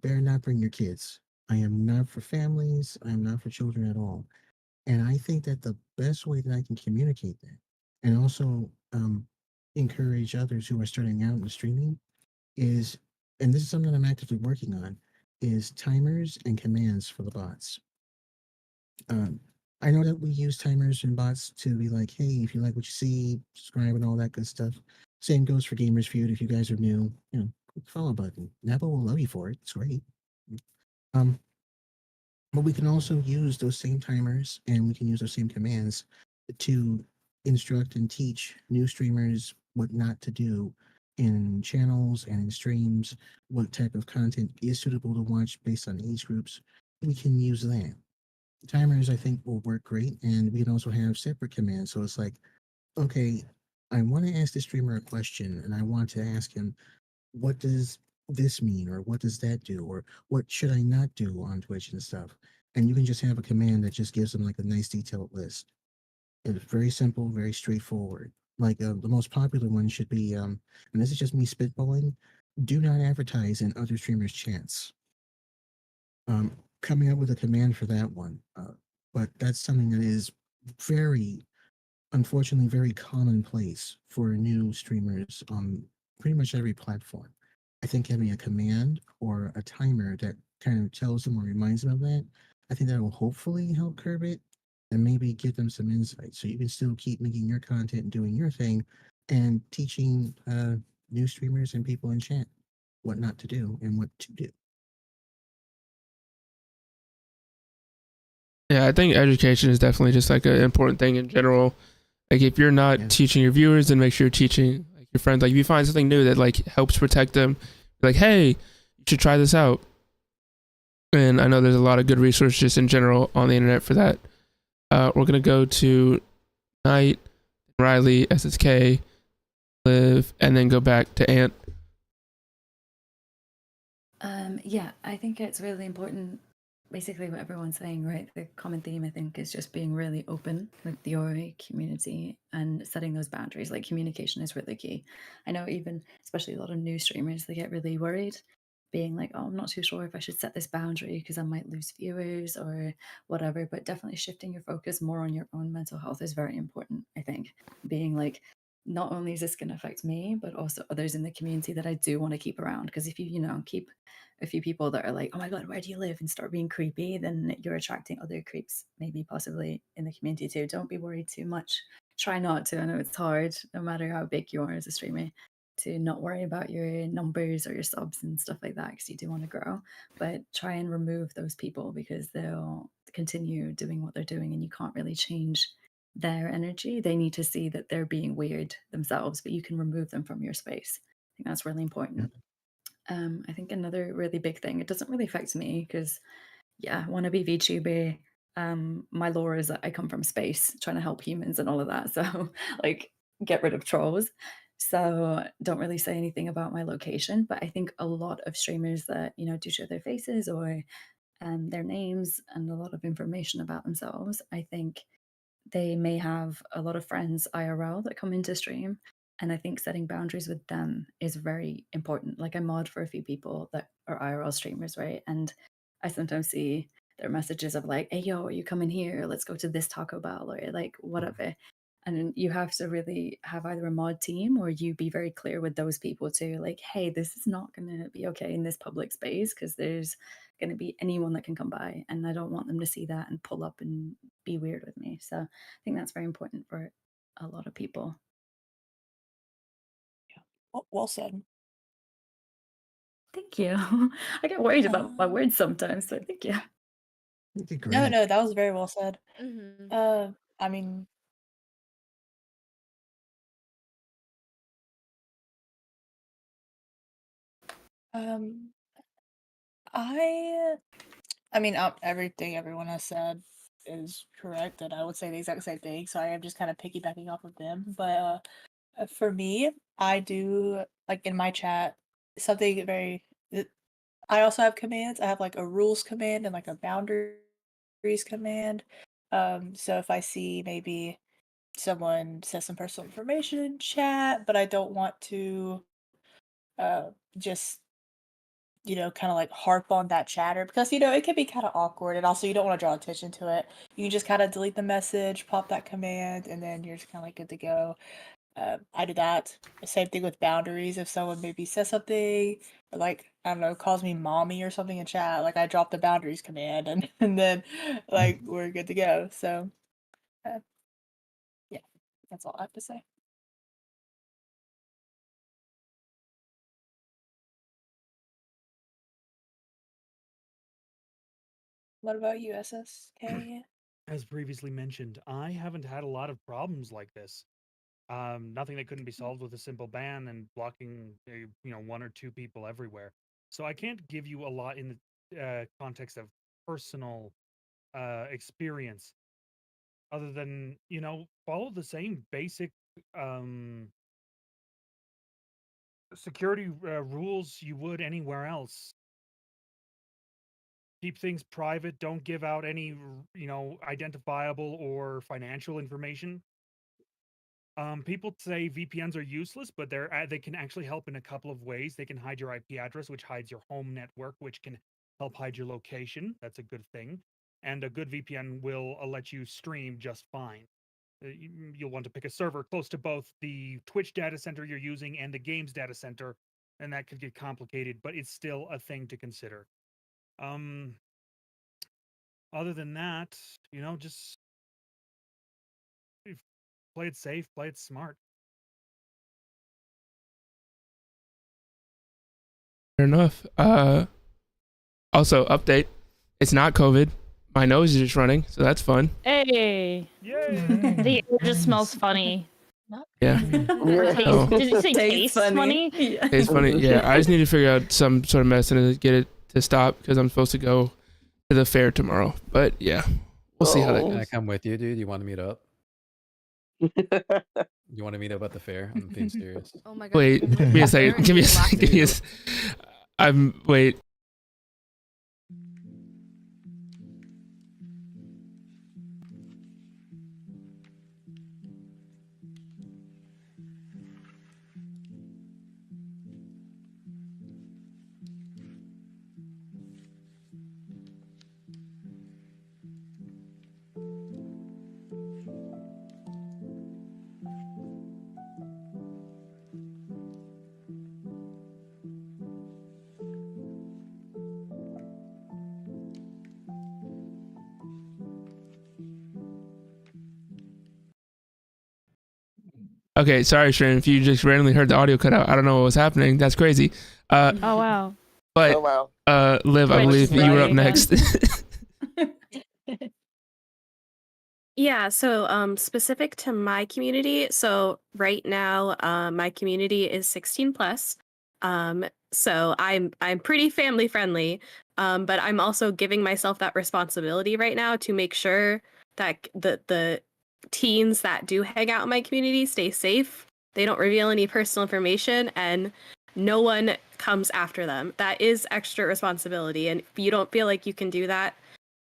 Better not bring your kids. I am not for families. I am not for children at all. And I think that the best way that I can communicate that and also encourage others who are starting out in streaming is, and this is something I'm actively working on, is timers and commands for the bots. I know that we use timers and bots to be like, hey, if you like what you see, subscribe and all that good stuff. Same goes for Gamers Feud. If you guys are new, click the follow button. Napa will love you for it. It's great. Um, but we can also use those same timers and we can use those same commands to instruct and teach new streamers what not to do in channels and in streams, what type of content is suitable to watch based on age groups. We can use that. Timers, I think, will work great, and we can also have separate commands. So it's like, okay, I want to ask the streamer a question, and I want to ask him, what does this mean, or what does that do, or what should I not do on Twitch and stuff? And you can just have a command that just gives them like a nice detailed list. It's very simple, very straightforward. Like the most popular one should be, and this is just me spitballing, do not advertise in other streamers' chats. Coming up with a command for that one. But that's something that is very, unfortunately, very commonplace for new streamers on pretty much every platform. I think having a command or a timer that kind of tells them or reminds them of that, I think that will hopefully help curb it and maybe give them some insight. So you can still keep making your content and doing your thing and teaching new streamers and people in chat what not to do and what to do. Yeah, I think education is definitely just like an important thing in general. Like if you're not teaching your viewers, then make sure you're teaching like your friends. Like if you find something new that like helps protect them, like, hey, you should try this out. And I know there's a lot of good resources just in general on the internet for that. We're gonna go to Knight, Riley, SSK, Liv, and then go back to Ant. Yeah, I think it's really important. Basically, what everyone's saying, right? The common theme, I think, is just being really open with your community and setting those boundaries. Like, communication is really key. I know, even especially a lot of new streamers, they get really worried, being like, "Oh, I'm not too sure if I should set this boundary because I might lose viewers or whatever." But definitely shifting your focus more on your own mental health is very important, I think. Being like, not only is this going to affect me, but also others in the community that I do want to keep around. Because if you keep a few people that are like, "Oh my god, where do you live?" and start being creepy, then you're attracting other creeps, maybe possibly in the community too. Don't be worried too much. Try not to. I know it's hard, no matter how big you are as a streamer, to not worry about your numbers or your subs and stuff like that, because you do want to grow. But try and remove those people, because they'll continue doing what they're doing and you can't really change their energy. They need to see that they're being weird themselves, but you can remove them from your space. I think that's really important. I think another really big thing, it doesn't really affect me because yeah, wannabe VTuber. My lore is that I come from space, trying to help humans and all of that. So, like, get rid of trolls. So, don't really say anything about my location. But I think a lot of streamers that do show their faces or their names and a lot of information about themselves, I think they may have a lot of friends IRL that come into stream. And I think setting boundaries with them is very important. Like I mod for a few people that are IRL streamers, right? And I sometimes see their messages of like, hey, yo, are you coming here? Let's go to this Taco Bell or like whatever. And you have to really have either a mod team or you be very clear with those people too. Like, hey, this is not going to be okay in this public space because there's going to be anyone that can come by. And I don't want them to see that and pull up and be weird with me. So I think that's very important for a lot of people. Well said. Thank you. I get worried about my words sometimes, so thank you. You did No, great. no, that was very well said. Mm-hmm. I mean, um, I mean, everything everyone has said is correct, and I would say the exact same thing. So I am just kind of piggybacking off of them. But for me, I do like in my chat something very. I also have commands. I have like a rules command and like a boundaries command. So if I see maybe someone says some personal information in chat, but I don't want to just kind of like harp on that chatter because it can be kind of awkward and also you don't want to draw attention to it. You can just kind of delete the message, pop that command, and then you're just kind of like good to go. I do that. Same thing with boundaries. If someone maybe says something or like I don't know, calls me mommy or something in chat, like I drop the boundaries command and and then like we're good to go. So uh, yeah, that's all I have to say. What about you, SSK? As previously mentioned, I haven't had a lot of problems like this. Nothing that couldn't be solved with a simple ban and blocking, one or two people everywhere. So I can't give you a lot in the context of personal experience, other than follow the same basic security rules you would anywhere else. Keep things private. Don't give out any, identifiable or financial information. People say VPNs are useless, but they can actually help in a couple of ways. They can hide your IP address, which hides your home network, which can help hide your location. That's a good thing. And a good VPN will let you stream just fine. You'll want to pick a server close to both the Twitch data center you're using and the games data center, and that could get complicated, but it's still a thing to consider. Other than that, just play it safe, play it smart. Fair enough. Also, update. It's not COVID. My nose is just running, so that's fun. Hey. Yay! The air just smells funny. Yeah. Or taste. Oh. Did you say Tastes taste funny? Yeah. It's funny. Yeah, I just need to figure out some sort of medicine to get it to stop because I'm supposed to go to the fair tomorrow. But yeah, we'll see how that Can I goes. come with you, dude? You want to meet up? You want to meet up at the fair? I'm being serious. Oh my god. Wait, give me a second. Give me a second. Give me a second. Wait. Okay, sorry, Shrin. If you just randomly heard the audio cut out, I don't know what was happening. That's crazy. Oh wow. But Oh wow. Liv, I believe you were up Again. next. Yeah, so specific to my community, so right now my community is 16 plus. So I'm pretty family friendly. But I'm also giving myself that responsibility right now to make sure that the teens that do hang out in my community stay safe. They don't reveal any personal information, and no one comes after them. That is extra responsibility. And if you don't feel like you can do that,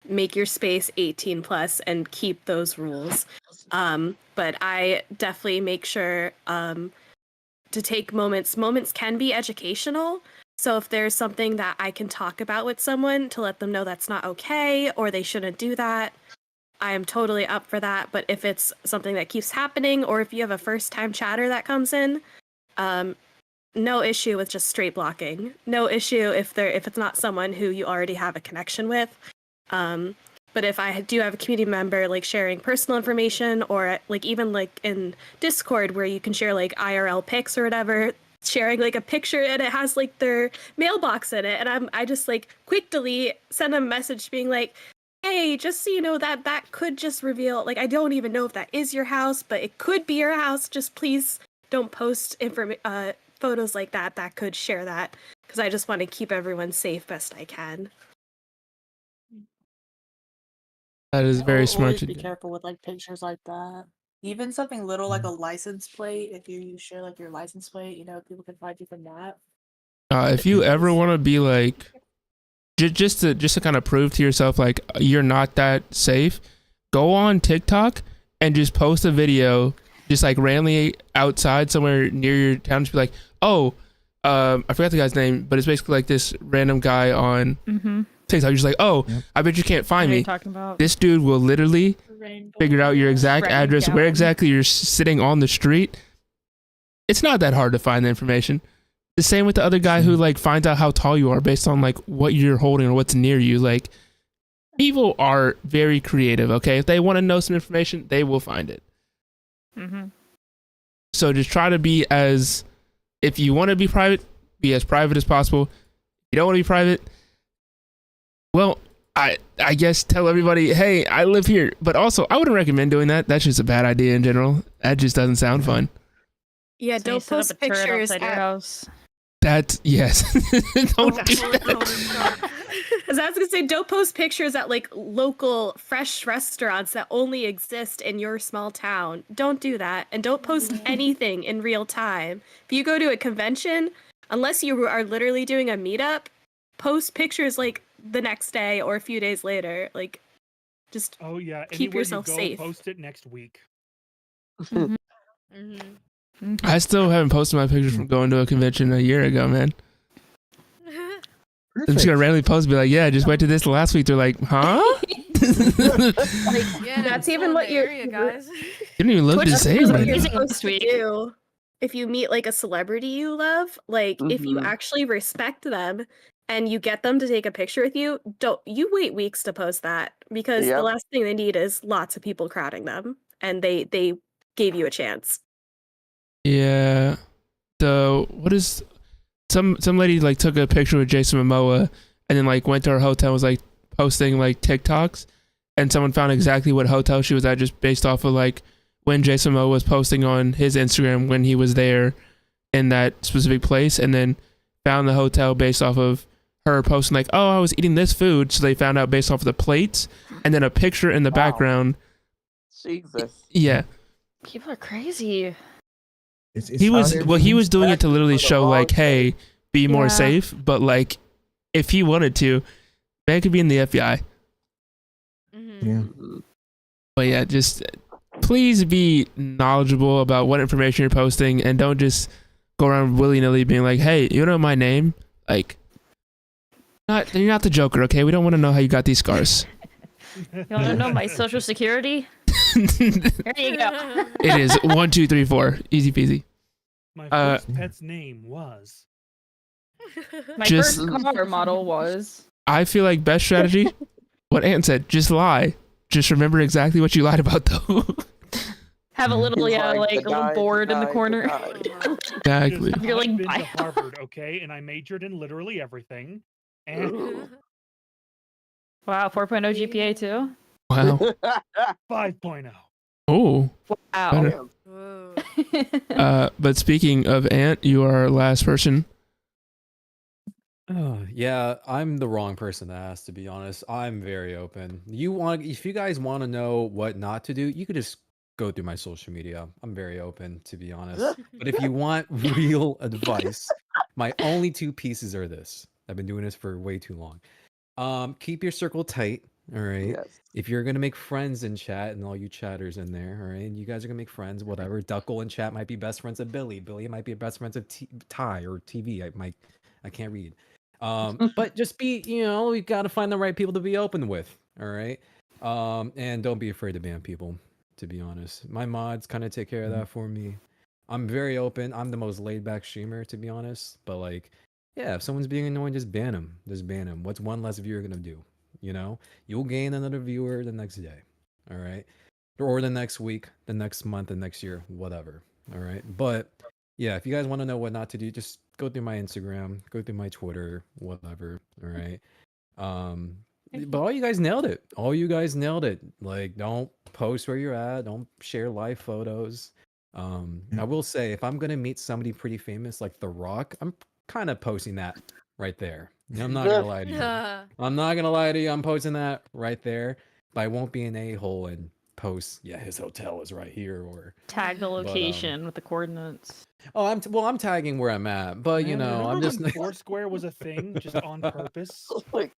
make your space 18 plus and keep those rules. But I definitely make sure to take moments. Moments can be educational. So if there's something that I can talk about with someone to let them know that's not okay or they shouldn't do that, I am totally up for that. But if it's something that keeps happening, or if you have a first time chatter that comes in, no issue with just straight blocking. No issue if it's not someone who you already have a connection with. But if I do have a community member like sharing personal information, or like even like in Discord where you can share like IRL pics or whatever, sharing like a picture and it has like their mailbox in it, and I just like quick delete, send them a message being like, hey, just so you know that could just reveal, like, I don't even know if that is your house, but it could be your house. Just please don't post photos like that could share that, because I just want to keep everyone safe best I can. That is very smart Always to be do. careful with like pictures like that. Even something little like a license plate. If you share like your license plate, people can find you from that. If you ever want to be like, just to kind of prove to yourself like you're not that safe, go on TikTok and just post a video, just like randomly outside somewhere near your town. Just be like, oh, I forgot the guy's name, but it's basically like this random guy on TikTok. You're just like, oh, I bet you can't find me. Talking about This dude will literally figure out your exact Right address, down. where exactly you're sitting on the street. It's not that hard to find the information. The same with the other guy who like finds out how tall you are based on like what you're holding or what's near you. Like, people are very creative. Okay, if they want to know some information, they will find it. So just try to be as, if you want to be as private as possible. If you don't want to be private, well, I guess tell everybody, hey, I live here. But also, I wouldn't recommend doing that. That's just a bad idea in general. That just doesn't sound fun. Yeah, So you don't set up post a turret pictures outside your house. That's, yes. Don't do that. As I was gonna say, don't post pictures at like local fresh restaurants that only exist in your small town. Don't do that, and don't post anything in real time. If you go to a convention, unless you are literally doing a meetup, post pictures like the next day or a few days later. Like, just Oh yeah, keep anywhere yourself you go, safe. post it next week. I still haven't posted my pictures from going to a convention a year ago, man. I'm just gonna randomly post and be like, yeah, just went to this last week. They're like, huh? Yeah, That's I'm even still what in the you're area, guys. You don't even look Twitch the same is right what you're now. supposed to do. If you meet like a celebrity you love, like if you actually respect them and you get them to take a picture with you, don't you wait weeks to post that, because the Yep. last thing they need is lots of people crowding them, and they gave you a chance. Yeah. So what is some lady like took a picture with Jason Momoa and then like went to her hotel and was like posting like TikToks, and someone found exactly what hotel she was at just based off of like when Jason Momoa was posting on his Instagram when he was there in that specific place, and then found the hotel based off of her posting like, oh, I was eating this food. So they found out based off of the plates and then a picture in the background. Jesus. Yeah. People are crazy. He was doing it to literally show like, hey, be more safe. But like, if he wanted to, man could be in the FBI. Yeah. But yeah, just please be knowledgeable about what information you're posting, and don't just go around willy-nilly being like, hey, you know my name? Like, you're not the Joker, okay? We don't want to know how you got these scars. You want to know my social security? There you go. It is 1, 2, 3, 4. Easy peasy. My first pet's name was. My Just- first car model was. I feel like best strategy, what Ant said, just lie. Just remember exactly what you lied about, though. Have a little, He's like a little deny, board in the deny, corner. deny. Exactly. Just, You're like, I've been bye. to Harvard, okay, and I majored in literally everything. And Wow, 4.0 GPA too. Wow. 5.0. Oh. Wow. Better. But speaking of Ant, you are our last person. Oh, yeah, I'm the wrong person to ask, to be honest. I'm very open. If you guys want to know what not to do, you could just go through my social media. I'm very open, to be honest. But if you want real advice, my only two pieces are this. I've been doing this for way too long. Keep your circle tight. All right. Yes. If you're gonna make friends in chat and all you chatters in there, all right, you guys are gonna make friends, whatever. Duckle in chat might be best friends of Billy. Billy might be best friends of Ty or TV. I can't read. But just be, you gotta find the right people to be open with. All right. And don't be afraid to ban people, to be honest. My mods kind of take care of that for me. I'm very open. I'm the most laid back streamer, to be honest. But like, yeah, if someone's being annoying, just ban them. Just ban them. What's one less viewer gonna do? You'll gain another viewer the next day. All right. Or the next week, the next month, the next year, whatever. All right. But yeah, if you guys want to know what not to do, just go through my Instagram, go through my Twitter, whatever. All right. But all you guys nailed it. All you guys nailed it. Like, don't post where you're at. Don't share live photos. I will say, if I'm gonna meet somebody pretty famous like The Rock, I'm kind of posting that right there. I'm not gonna lie to you. I'm not gonna lie to you. I'm posting that right there, but I won't be an a-hole and post. Yeah, his hotel is right here, or Tag the location with the coordinates. oh, I'm tagging where I'm at, but Man, I'm remember just when Foursquare was a thing, just on purpose? Like,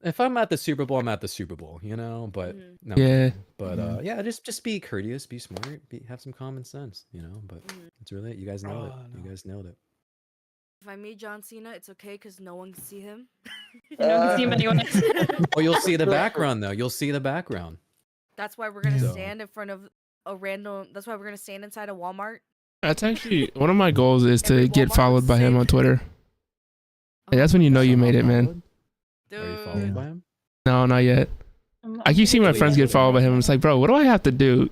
if I'm at the Super Bowl, I'm at the Super Bowl, But no, Yeah. but yeah, just be courteous, be smart, have some common sense, But it's really it. You guys nailed it. no. You guys nailed it. If I meet John Cena, it's okay because no one can see him. No one can see him anyway. Oh, you'll see the background though. You'll see the background. That's why we're gonna So- stand in front of a random. That's why we're gonna stand inside a Walmart. That's actually one of my goals is to Every get Walmart followed by him same- on Twitter. Like, that's when you know you made it, man. Are you followed by him? No, not yet. I keep seeing my friends get followed by him. It's like, bro, what do I have to do?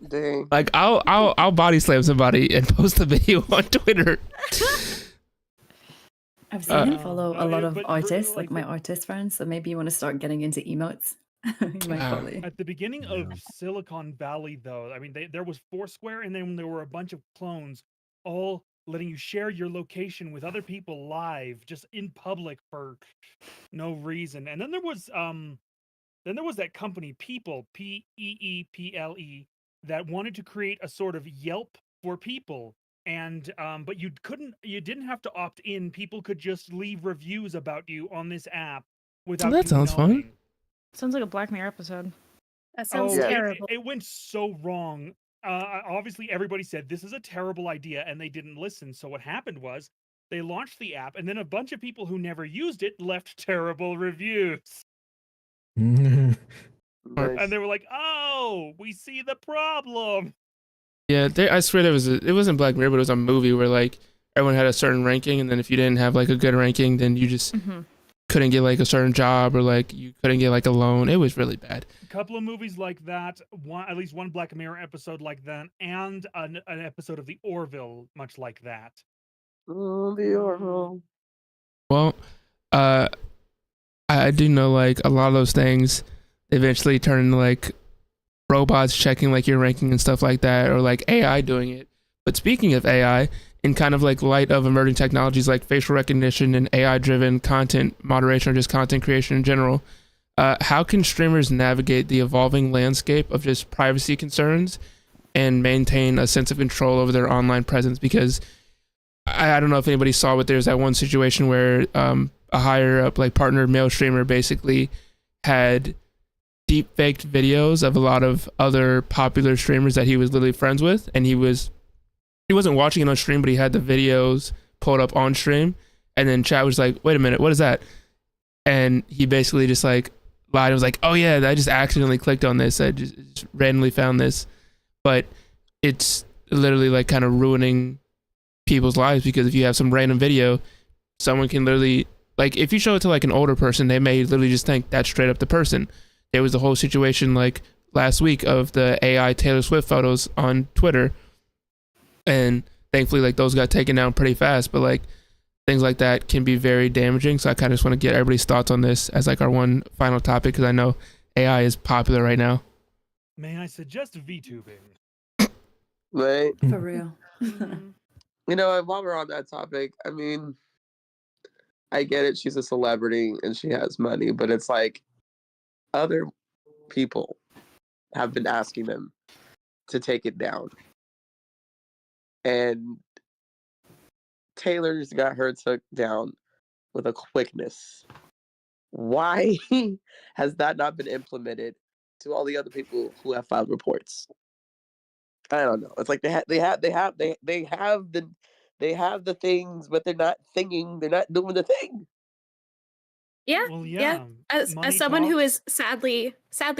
dang. Like, I'll body slam somebody and post a video on Twitter. I've seen him follow no, a lot yeah, of but for, artists, like like, my artist friends. So maybe you want to start getting into emotes. You might follow you. At the beginning of Silicon Valley, though, I mean, there was Foursquare, and then there were a bunch of clones, all letting you share your location with other people live, just in public for no reason. And then there was that company, People, Peeple, that wanted to create a sort of Yelp for people. And but you didn't have to opt in. People could just leave reviews about you on this app without That you sounds fun. knowing. Sounds like a Black Mirror episode. That sounds yeah. terrible. It went so wrong. Obviously, everybody said this is a terrible idea, and they didn't listen. So what happened was they launched the app, and then a bunch of people who never used it left terrible reviews. Nice. And they were like, "Oh, we see the problem." Yeah, I swear it wasn't Black Mirror, but it was a movie where like everyone had a certain ranking, and then if you didn't have like a good ranking, then you just couldn't get like a certain job, or like you couldn't get like a loan. It was really bad. A couple of movies like that, at least one Black Mirror episode like that, and an episode of The Orville much like that. Oh, the Orville. Well, I do know like a lot of those things eventually turn into like robots checking like your ranking and stuff like that, or like AI doing it. But speaking of AI, in kind of like light of emerging technologies like facial recognition and AI driven content moderation, or just content creation in general, how can streamers navigate the evolving landscape of just privacy concerns and maintain a sense of control over their online presence? Because I don't know if anybody saw, but there's that one situation where a higher up like partnered male streamer basically had deep faked videos of a lot of other popular streamers that he was literally friends with, and he wasn't watching it on stream, but he had the videos pulled up on stream, and then chat was like, wait a minute, what is that? And he basically just like lied and was like, oh yeah, I just accidentally clicked on this, I just randomly found this. But it's literally like kind of ruining people's lives, because if you have some random video, someone can literally, like if you show it to like an older person, they may literally just think that's straight up the person. There was the whole situation like last week of the AI Taylor Swift photos on Twitter, and thankfully like those got taken down pretty fast, but like things like that can be very damaging. So I kind of just want to get everybody's thoughts on this as like our one final topic, because I know AI is popular right now. May I suggest VTubing? Right. For real. You know, while we're on that topic, I mean, I get it. She's a celebrity and she has money, but it's like other people have been asking them to take it down. And Taylor's got her took down with a quickness. Why has that not been implemented to all the other people who have filed reports? I don't know. It's like they have the things, but they're not thinking. They're not doing the thing. Yeah, Well, yeah. yeah. As Money someone who talks. is sadly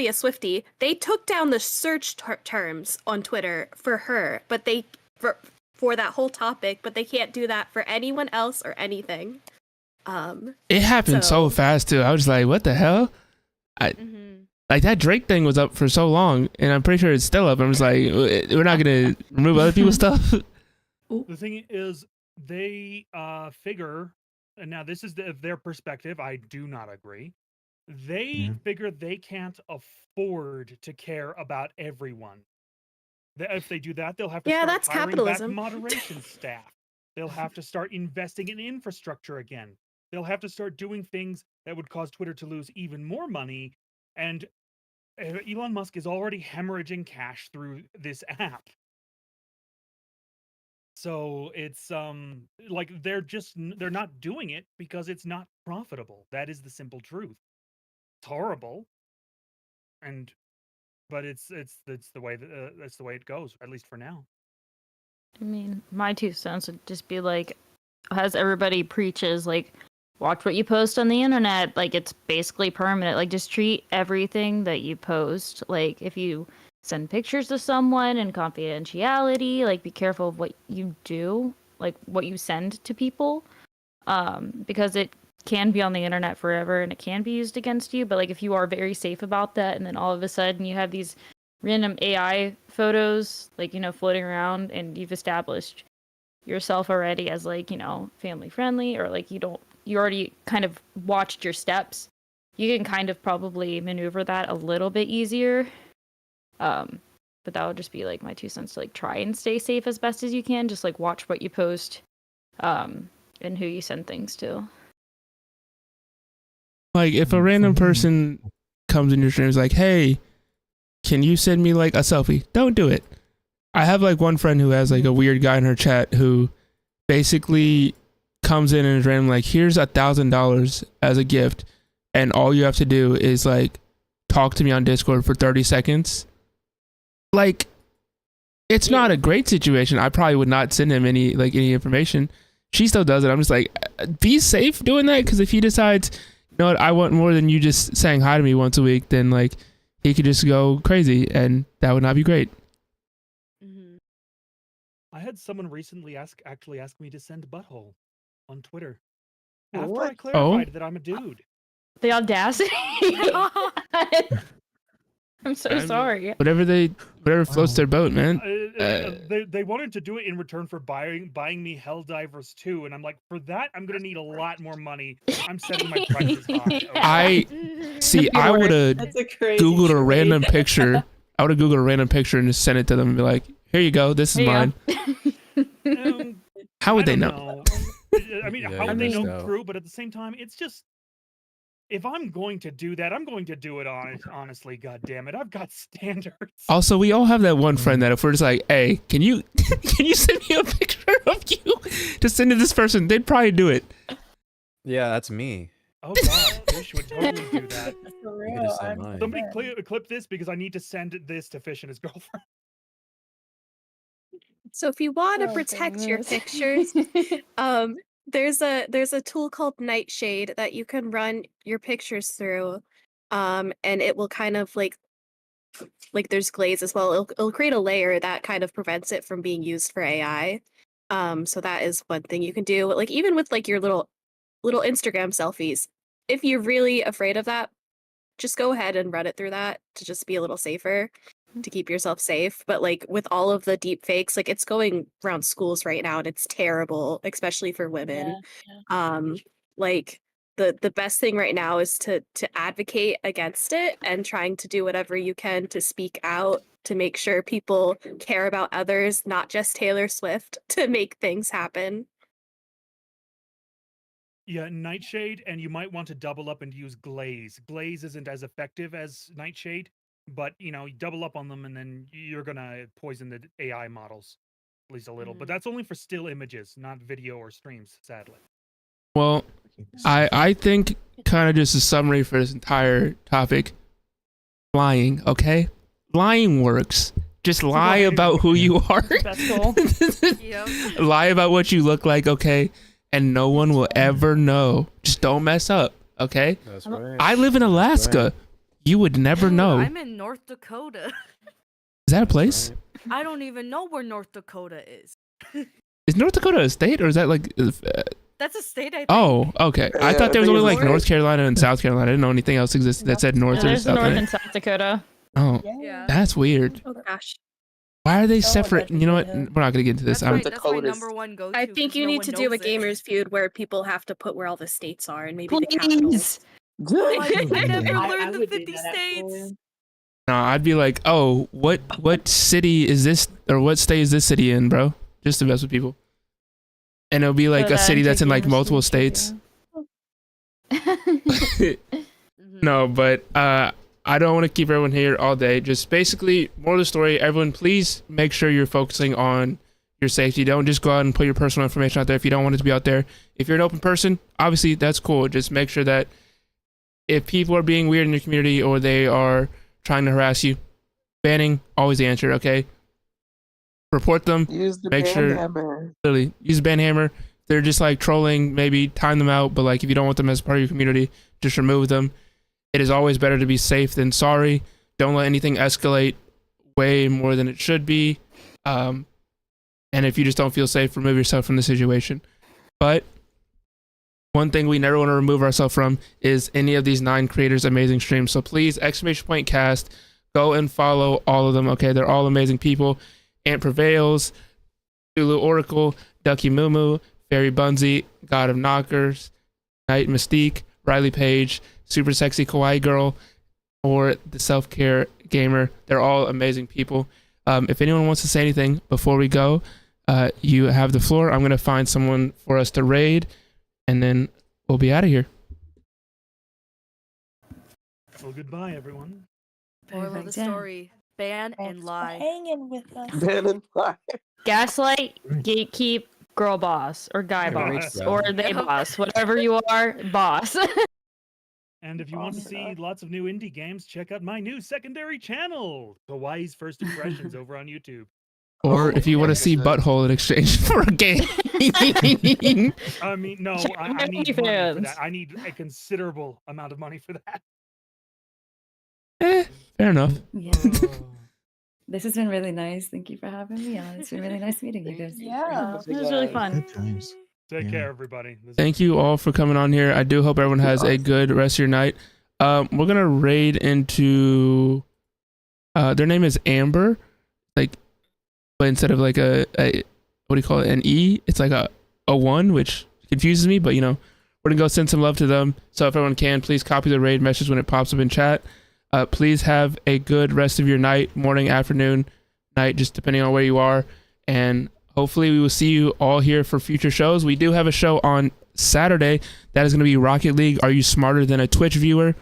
a Swiftie, they took down the search terms on Twitter for her, but they for that whole topic, but they can't do that for anyone else or anything. It happened so fast too. I was like, what the hell? Like that Drake thing was up for so long, and I'm pretty sure it's still up. I'm just like, we're not gonna remove other people's stuff. The thing is, they figure, and now this is their perspective. I do not agree. They figure they can't afford to care about everyone. If they do that, they'll have to Yeah, start that's hiring capitalism. back moderation staff. They'll have to start investing in infrastructure again. They'll have to start doing things that would cause Twitter to lose even more money. And Elon Musk is already hemorrhaging cash through this app. So it's like they're not doing it because it's not profitable. That is the simple truth. It's horrible, but it's the way that's the way it goes, at least for now. I mean, my 2 cents would just be like, as everybody preaches, like, watch what you post on the internet. Like, it's basically permanent. Like, just treat everything that you post. Like, if you send pictures to someone in confidentiality, like, be careful of what you do, like, what you send to people. Because it can be on the internet forever and it can be used against you. But, like, if you are very safe about that and then all of a sudden you have these random AI photos, like, floating around, and you've established yourself already as, like, family friendly, or like you already kind of watched your steps, you can kind of probably maneuver that a little bit easier. But that would just be like my 2 cents to like try and stay safe as best as you can. Just like watch what you post, and who you send things to. Like if a random person comes in your stream and is like, hey, can you send me like a selfie? Don't do it. I have like one friend who has like a weird guy in her chat who basically comes in and is random like, here's $1,000 as a gift, and all you have to do is like talk to me on Discord for 30 seconds. Like, it's not a great situation. I probably would not send him any information. She still does it. I'm just like, be safe doing that, because if he decides, you know what, I want more than you just saying hi to me once a week, then like he could just go crazy, and that would not be great. I had someone recently actually ask me to send butthole on Twitter after I clarified that I'm a dude. The audacity! I'm so sorry. Whatever floats their boat, man. They wanted to do it in return for buying me Helldivers 2, and I'm like, for that, I'm gonna need a lot more money. I'm setting my prices high. Okay? I would have Googled a random picture. I would have Googled a random picture and just sent it to them and be like, here you go, this is mine. How would they know? I mean, how would they know? True, but at the same time, it's just, if I'm going to do that, I'm going to do it honestly. God damn it, I've got standards. Also, we all have that one friend that if we're just like, hey, can you send me a picture of you to send to this person, they'd probably do it. Yeah, that's me. Oh god, Fish would totally do that. For real, Somebody clip this, because I need to send this to Fish and his girlfriend. So if you want to protect your pictures, there's a tool called Nightshade that you can run your pictures through, and it will kind of like there's glaze as well. It'll create a layer that kind of prevents it from being used for AI. So that is one thing you can do. Like even with like your little Instagram selfies, if you're really afraid of that, just go ahead and run it through that to just be a little safer, to keep yourself safe. But like with all of the deep fakes, like it's going around schools right now and it's terrible, especially for women. Like the best thing right now is to advocate against it and trying to do whatever you can to speak out, to make sure people care about others, not just Taylor Swift, to make things happen. Yeah, Nightshade, and you might want to double up and use Glaze. Glaze isn't as effective as Nightshade, but you double up on them, and then you're gonna poison the AI models at least a little. But that's only for still images, not video or streams, sadly. Well, I think kind of just a summary for this entire topic. Lying, okay? Lying works. Just lie about who you are. That's cool. Yep. Lie about what you look like, okay? And no one will ever know. Just don't mess up, okay? That's right. I live in Alaska. You would never know. I'm in North Dakota. Is that a place? I don't even know where North Dakota is. Is North Dakota a state, or is that like... That's a state, I think. Oh, okay. I thought there was I think only it's like North Carolina and South Carolina. I didn't know anything else existed that said North or There's South North Carolina. and South Dakota. Oh, Yeah. that's weird. Oh gosh. Why are they Oh, separate? that's You know what? weird. We're not gonna get into this. That's I'm, my number one go-to. I think 'cause you no need one to do a knows it. gamers feud where people have to put where all the states are and maybe the capitals. Oh, I never I learned the would do 50 that, states. actually. no, I'd be like, oh, what city is this, or what state is this city in, bro? Just to mess with people. And it'll be like a city that's in like multiple states. No, but I don't want to keep everyone here all day. Just basically, more of the story, everyone, please make sure you're focusing on your safety. Don't just go out and put your personal information out there if you don't want it to be out there. If you're an open person, obviously that's cool. Just make sure that if people are being weird in your community or they are trying to harass you, banning, always the answer, okay? Report them. Use the Make ban sure- hammer. Literally, use a ban hammer. They're just like trolling, maybe time them out, but like if you don't want them as part of your community, just remove them. It is always better to be safe than sorry. Don't let anything escalate way more than it should be. And if you just don't feel safe, remove yourself from the situation. But one thing we never want to remove ourselves from is any of these 9 creators' amazing streams. So please, !cast, go and follow all of them. Okay, they're all amazing people. Ant Prevails, Zulu Oracle, Ducky Mumu, Fairy Bunsy, God of Knockers, Night Mystique, Riley Page, Super Sexy Kawaii Girl, or the Self Care Gamer. They're all amazing people. If anyone wants to say anything before we go, you have the floor. I'm going to find someone for us to raid, and then we'll be out of here. Well, goodbye, everyone. Moral of the Perfect, yeah. story: ban Thanks and for lie. hanging with us. Ban and lie. Gaslight, gatekeep, girl boss, or guy boss, or they boss, whatever you are, boss. And if you want to see lots of new indie games, check out my new secondary channel, Hawaii's First Impressions, over on YouTube. Or if you want to see butthole in exchange for a game. I mean, no, I need money for that. I need a considerable amount of money for that. Fair enough. Yeah. This has been really nice. Thank you for having me on. It's been really nice meeting you guys. Yeah. This was really fun. Good times. Take Yeah. care, everybody. This is- Thank you all for coming on here. I do hope everyone has a good rest of your night. We're gonna raid into their name is Amber, like, but instead of like a what do you call it, an E, it's like a 1, which confuses me, but you know, we're gonna go send some love to them. So if everyone can, please copy the raid message when it pops up in chat. Please have a good rest of your night, morning, afternoon, night, just depending on where you are. And hopefully we will see you all here for future shows. We do have a show on Saturday. That is going to be Rocket League. Are you smarter than a Twitch viewer?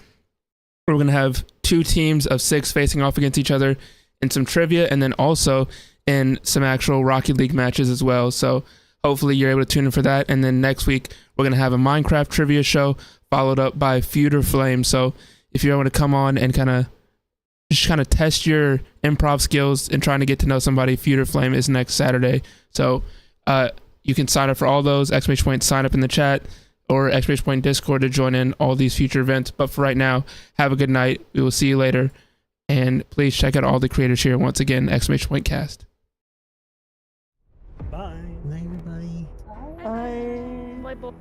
We're going to have 2 teams of 6 facing off against each other in some trivia, and then also in some actual Rocket League matches as well. So hopefully you're able to tune in for that. And then next week, we're going to have a Minecraft trivia show followed up by Feud or Flame. So if you want to come on and kind of test your improv skills and trying to get to know somebody, Feud or Flame is next Saturday. So you can sign up for all those. Sign up in the chat or Discord to join in all these future events. But for right now, have a good night. We will see you later. And please check out all the creators here once again, !cast. Bye. Night, everybody. Bye. Bye, boy.